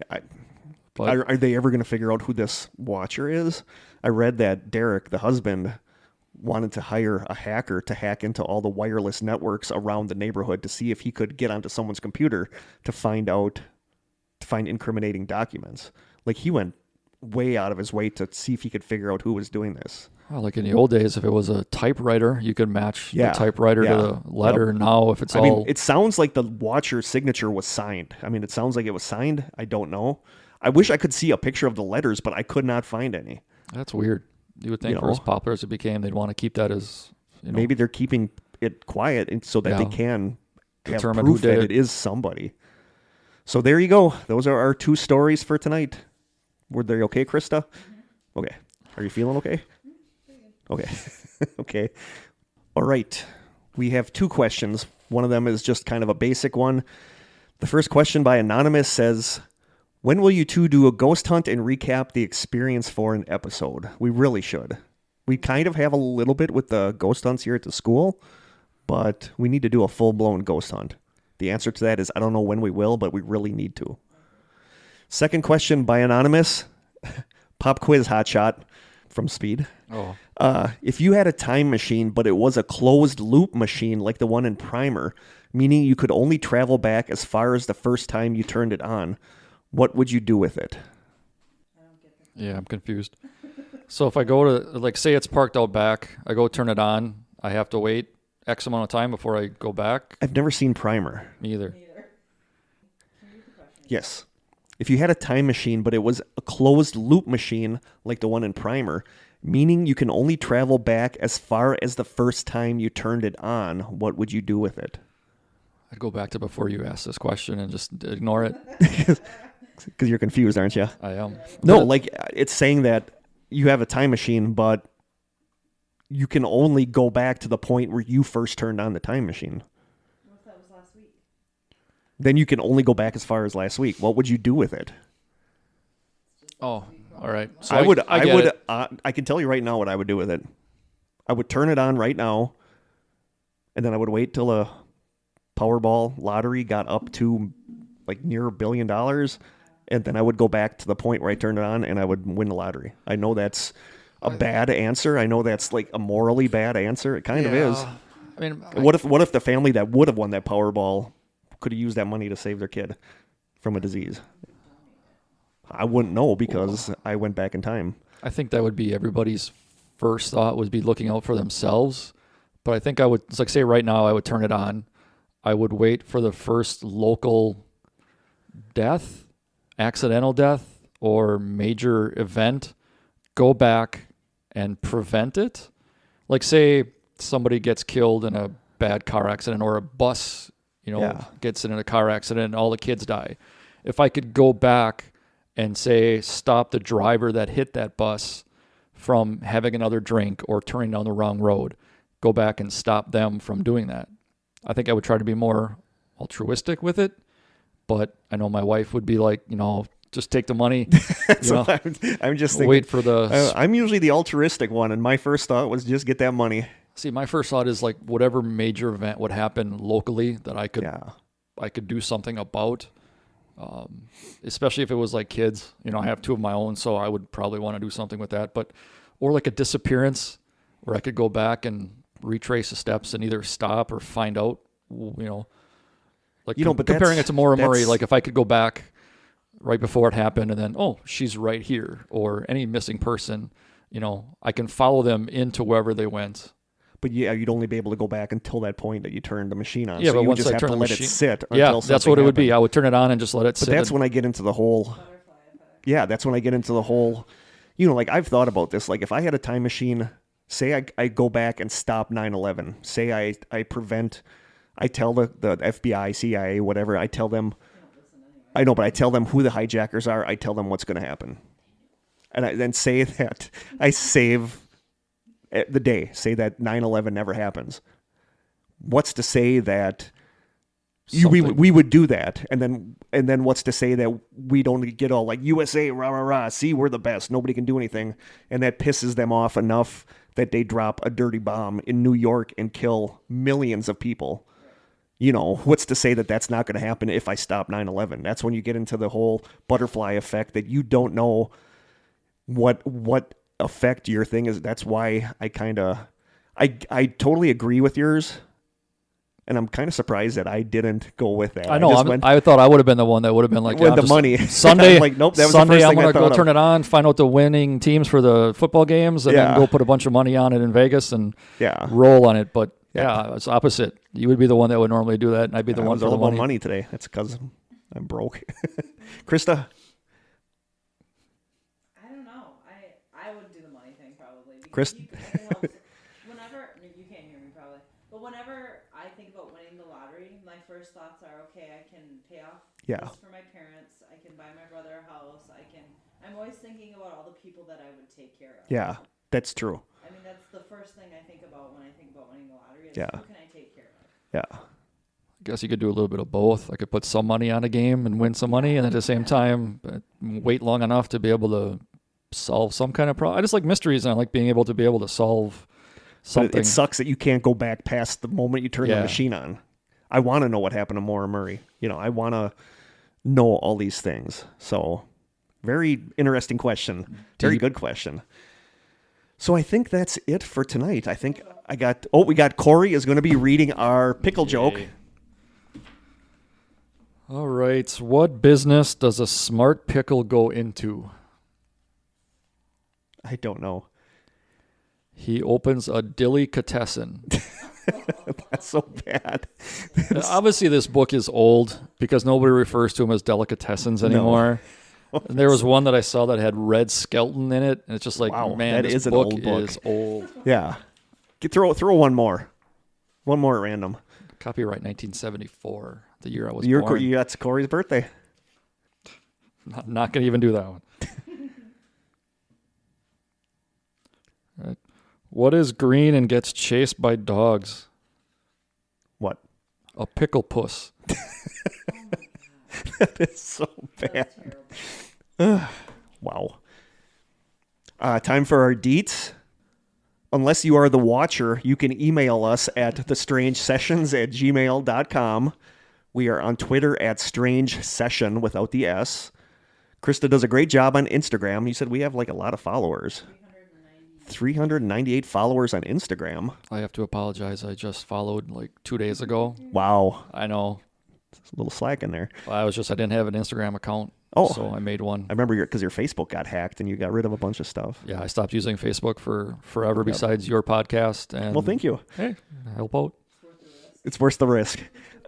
But Are they ever going to figure out who this watcher is? I read that Derek, the husband, wanted to hire a hacker to hack into all the wireless networks around the neighborhood to see if he could get onto someone's computer to find incriminating documents. Like, he went way out of his way to see if he could figure out who was doing this. well, like in the old days, if it was a typewriter, you could match Yeah. the typewriter Yeah. to the letter. Yep. Now, if it's I all... mean, it sounds like the watcher's signature was signed. I mean, it sounds like it was signed. I don't know. I wish I could see a picture of the letters, but I could not find any. That's weird. You would think You for know. as popular as it became, they'd want to keep that as, Maybe they're keeping it quiet so that they Yeah. can have Determine who proof that did it is somebody. So there you go. Those are our 2 stories for tonight. Were they okay, Krista? Okay. Are you feeling okay? Okay. Okay. All right. We have 2 questions. One of them is just kind of a basic one. The first question by Anonymous says, when will you 2 do a ghost hunt and recap the experience for an episode? We really should. We kind of have a little bit with the ghost hunts here at the school, but we need to do a full-blown ghost hunt. The answer to that is I don't know when we will, but we really need to. Second question by Anonymous. Pop quiz hotshot from Speed. Oh, If you had a time machine, but it was a closed loop machine like the one in Primer, meaning you could only travel back as far as the first time you turned it on, what would you do with it? I don't get that. yeah, I'm confused. So if I go to, like, say it's parked out back, I go turn it on, I have to wait X amount of time before I go back? I've never seen Primer. Me either. Neither. Can you read the question? Yes. If you had a time machine, but it was a closed loop machine like the one in Primer, meaning you can only travel back as far as the first time you turned it on, what would you do with it? I'd go back to before you asked this question and just ignore it. Because you're confused, aren't you? I am. No, like it's saying that you have a time machine, but you can only go back to the point where you first turned on the time machine. What if that was last week? Then you can only go back as far as last week. What would you do with it? Oh, all right. So I can tell you right now what I would do with it. I would turn it on right now, and then I would wait till a Powerball lottery got up to like near $1 billion, and then I would go back to the point where I turned it on and I would win the lottery. I know that's a bad answer. I know that's like a morally bad answer. It kind of is. I mean, What if the family that would have won that Powerball could have used that money to save their kid from a disease? I wouldn't know because I went back in time. I think that would be everybody's first thought would be looking out for themselves. But I think I would, it's like, say right now I would turn it on. I would wait for the first local death, accidental death, or major event, go back and prevent it. Like, say somebody gets killed in a bad car accident, or a bus, gets in a car accident and all the kids die. If I could go back and say, stop the driver that hit that bus from having another drink or turning down the wrong road, go back and stop them from doing that. I think I would try to be more altruistic with it, but I know my wife would be like, just take the money. So I'm just thinking, wait for the... I'm usually the altruistic one, and my first thought was just get that money. See, my first thought is like whatever major event would happen locally that I could do something about. Especially if it was like kids, I have 2 of my own, so I would probably want to do something with that. Or like a disappearance where I could go back and retrace the steps and either stop or find out, like but comparing it to Maura Murray, that's- like if I could go back right before it happened and then, oh, she's right here, or any missing person, I can follow them into wherever they went. But yeah, you'd only be able to go back until that point that you turned the machine on. Yeah, so but you would once just I have turn to the let machine, it sit until yeah, that's something what it would be. happened. I would turn it on and just let it But sit. that's when I get into the whole... Butterfly effect. Yeah, that's when I get into the whole... like I've thought about this. Like if I had a time machine, say I go back and stop 9/11. Say I prevent... I tell the FBI, CIA, whatever, I tell them... You don't listen anyway. I know, but I tell them who the hijackers are. I tell them what's going to happen. And I then say that I save the day. Say that 9/11 never happens. What's to say that we would do that? And then what's to say that we don't get all like USA, rah, rah, rah, see, we're the best. Nobody can do anything. And that pisses them off enough that they drop a dirty bomb in New York and kill millions of people. what's to say that that's not going to happen if I stop 9/11? That's when you get into the whole butterfly effect that you don't know what effect your thing is. That's why I totally agree with yours. And I'm kind of surprised that I didn't go with that. I know. I thought I would have been the one that would have been like, with the money. Sunday, I'm like, nope, that was Sunday, the first I'm thing going I to thought go turn it on, find out the winning teams for the football games, and then go put a bunch of money on it in Vegas and roll on it. But it's opposite. You would be the one that would normally do that, and I'd be the one for the money. Money today. That's because I'm broke. Krista? I don't know. I would do the money thing probably. Chris? Whenever, you can't hear me probably, but whenever I think about winning the lottery, my first thoughts are, okay, I can pay off this for my parents. I can buy my brother a house. I'm always thinking about all the people that I would take care of. Yeah, that's true. I mean, that's the first thing I think about when I think about winning the lottery is who can I take care of? Yeah. I guess you could do a little bit of both. I could put some money on a game and win some money, and at the same time, wait long enough to be able to solve some kind of problem. I just like mysteries, and I like being able to solve something. But it sucks that you can't go back past the moment you turn the machine on. I want to know what happened to Maura Murray. I want to know all these things. So, very interesting question. Very good question. So I think that's it for tonight. I think we got Kory is going to be reading our pickle joke. All right. What business does a smart pickle go into? I don't know. He opens a delicatessen. That's so bad. Obviously, this book is old because nobody refers to them as delicatessens anymore. No. And there was one that I saw that had red skeleton in it, and it's just like, wow, man, that this is an book old book. is old. Yeah. Throw one more. One more at random. Copyright 1974, the year I was born. That's Kory's birthday. Not going to even do that one. Right. What is green and gets chased by dogs? What? A pickle puss. That is so bad. Wow. Time for our deets. Unless you are the watcher, you can email us at thestrangesessions@gmail.com. We are on Twitter at Strange Session without the S. Krista does a great job on Instagram. You said we have like a lot of followers. 398 followers on Instagram. I have to apologize. I just followed like 2 days ago. Wow. I know. It's a little slack in there. I didn't have an Instagram account. Oh. So I made one. I remember because your Facebook got hacked and you got rid of a bunch of stuff. Yeah, I stopped using Facebook for forever besides your podcast. And well, thank you. Hey, help out. It's worth the risk.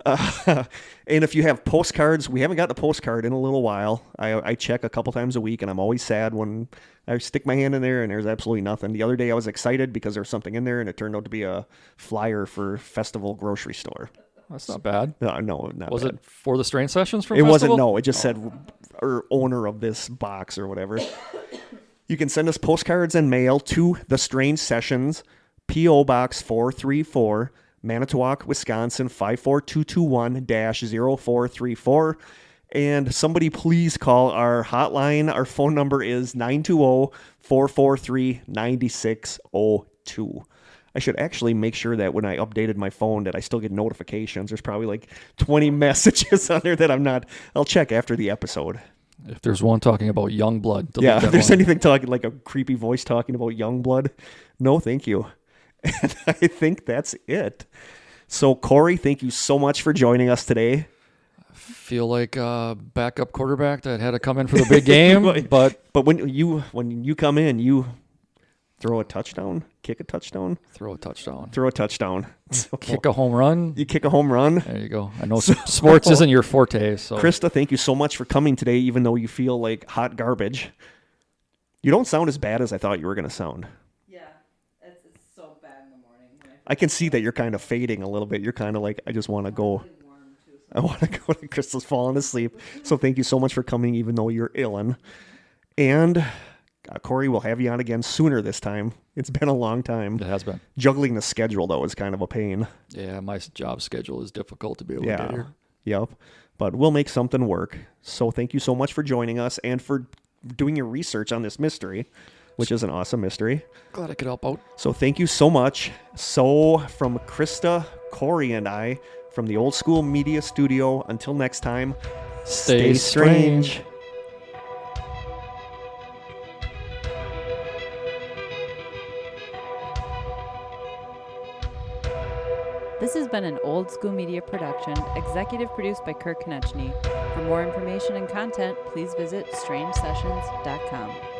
And if you have postcards, we haven't got the postcard in a little while. I check a couple times a week, and I'm always sad when I stick my hand in there and there's absolutely nothing. The other day I was excited because there was something in there, and it turned out to be a flyer for Festival Grocery Store. That's not bad. No, not Was bad. it for the Strange Sessions from It Festival? wasn't, no. It just said, or owner of this box or whatever. You can send us postcards and mail to The Strange Sessions, P.O. Box 434, Manitowoc, Wisconsin 54221-0434. And somebody please call our hotline. Our phone number is 920-443-9602. I should actually make sure that when I updated my phone that I still get notifications. There's probably like 20 messages on there that I'm not. I'll check after the episode. If there's one talking about young blood. Yeah, if there's anything talking like a creepy voice talking about young blood, no thank you. And I think that's it. So Kory, thank you so much for joining us today. I feel like a backup quarterback that had to come in for the big game. but when you come in, you throw a touchdown, kick a touchdown, throw a touchdown. So, kick a home run. You kick a home run. There you go. I know sports isn't your forte. So Krista, thank you so much for coming today, even though you feel like hot garbage. You don't sound as bad as I thought you were going to sound. Yeah, it's so bad in the morning. I can see that you're kind of fading a little bit. You're kind of like, I just want to go. I want to go. Krista's falling asleep. So thank you so much for coming, even though you're illin'. And Kory, we'll have you on again sooner this time. It's been a long time. It has been. Juggling the schedule, though, is kind of a pain. Yeah, my job schedule is difficult to be able to get here. Yep. But we'll make something work. So thank you so much for joining us and for doing your research on this mystery, which is an awesome mystery. Glad I could help out. So thank you so much. So from Krista, Kory, and I, From the Old School Media Studio, until next time, Stay strange. This has been an Old School Media production, executive produced by Kirk Konechny. For more information and content, please visit strangesessions.com.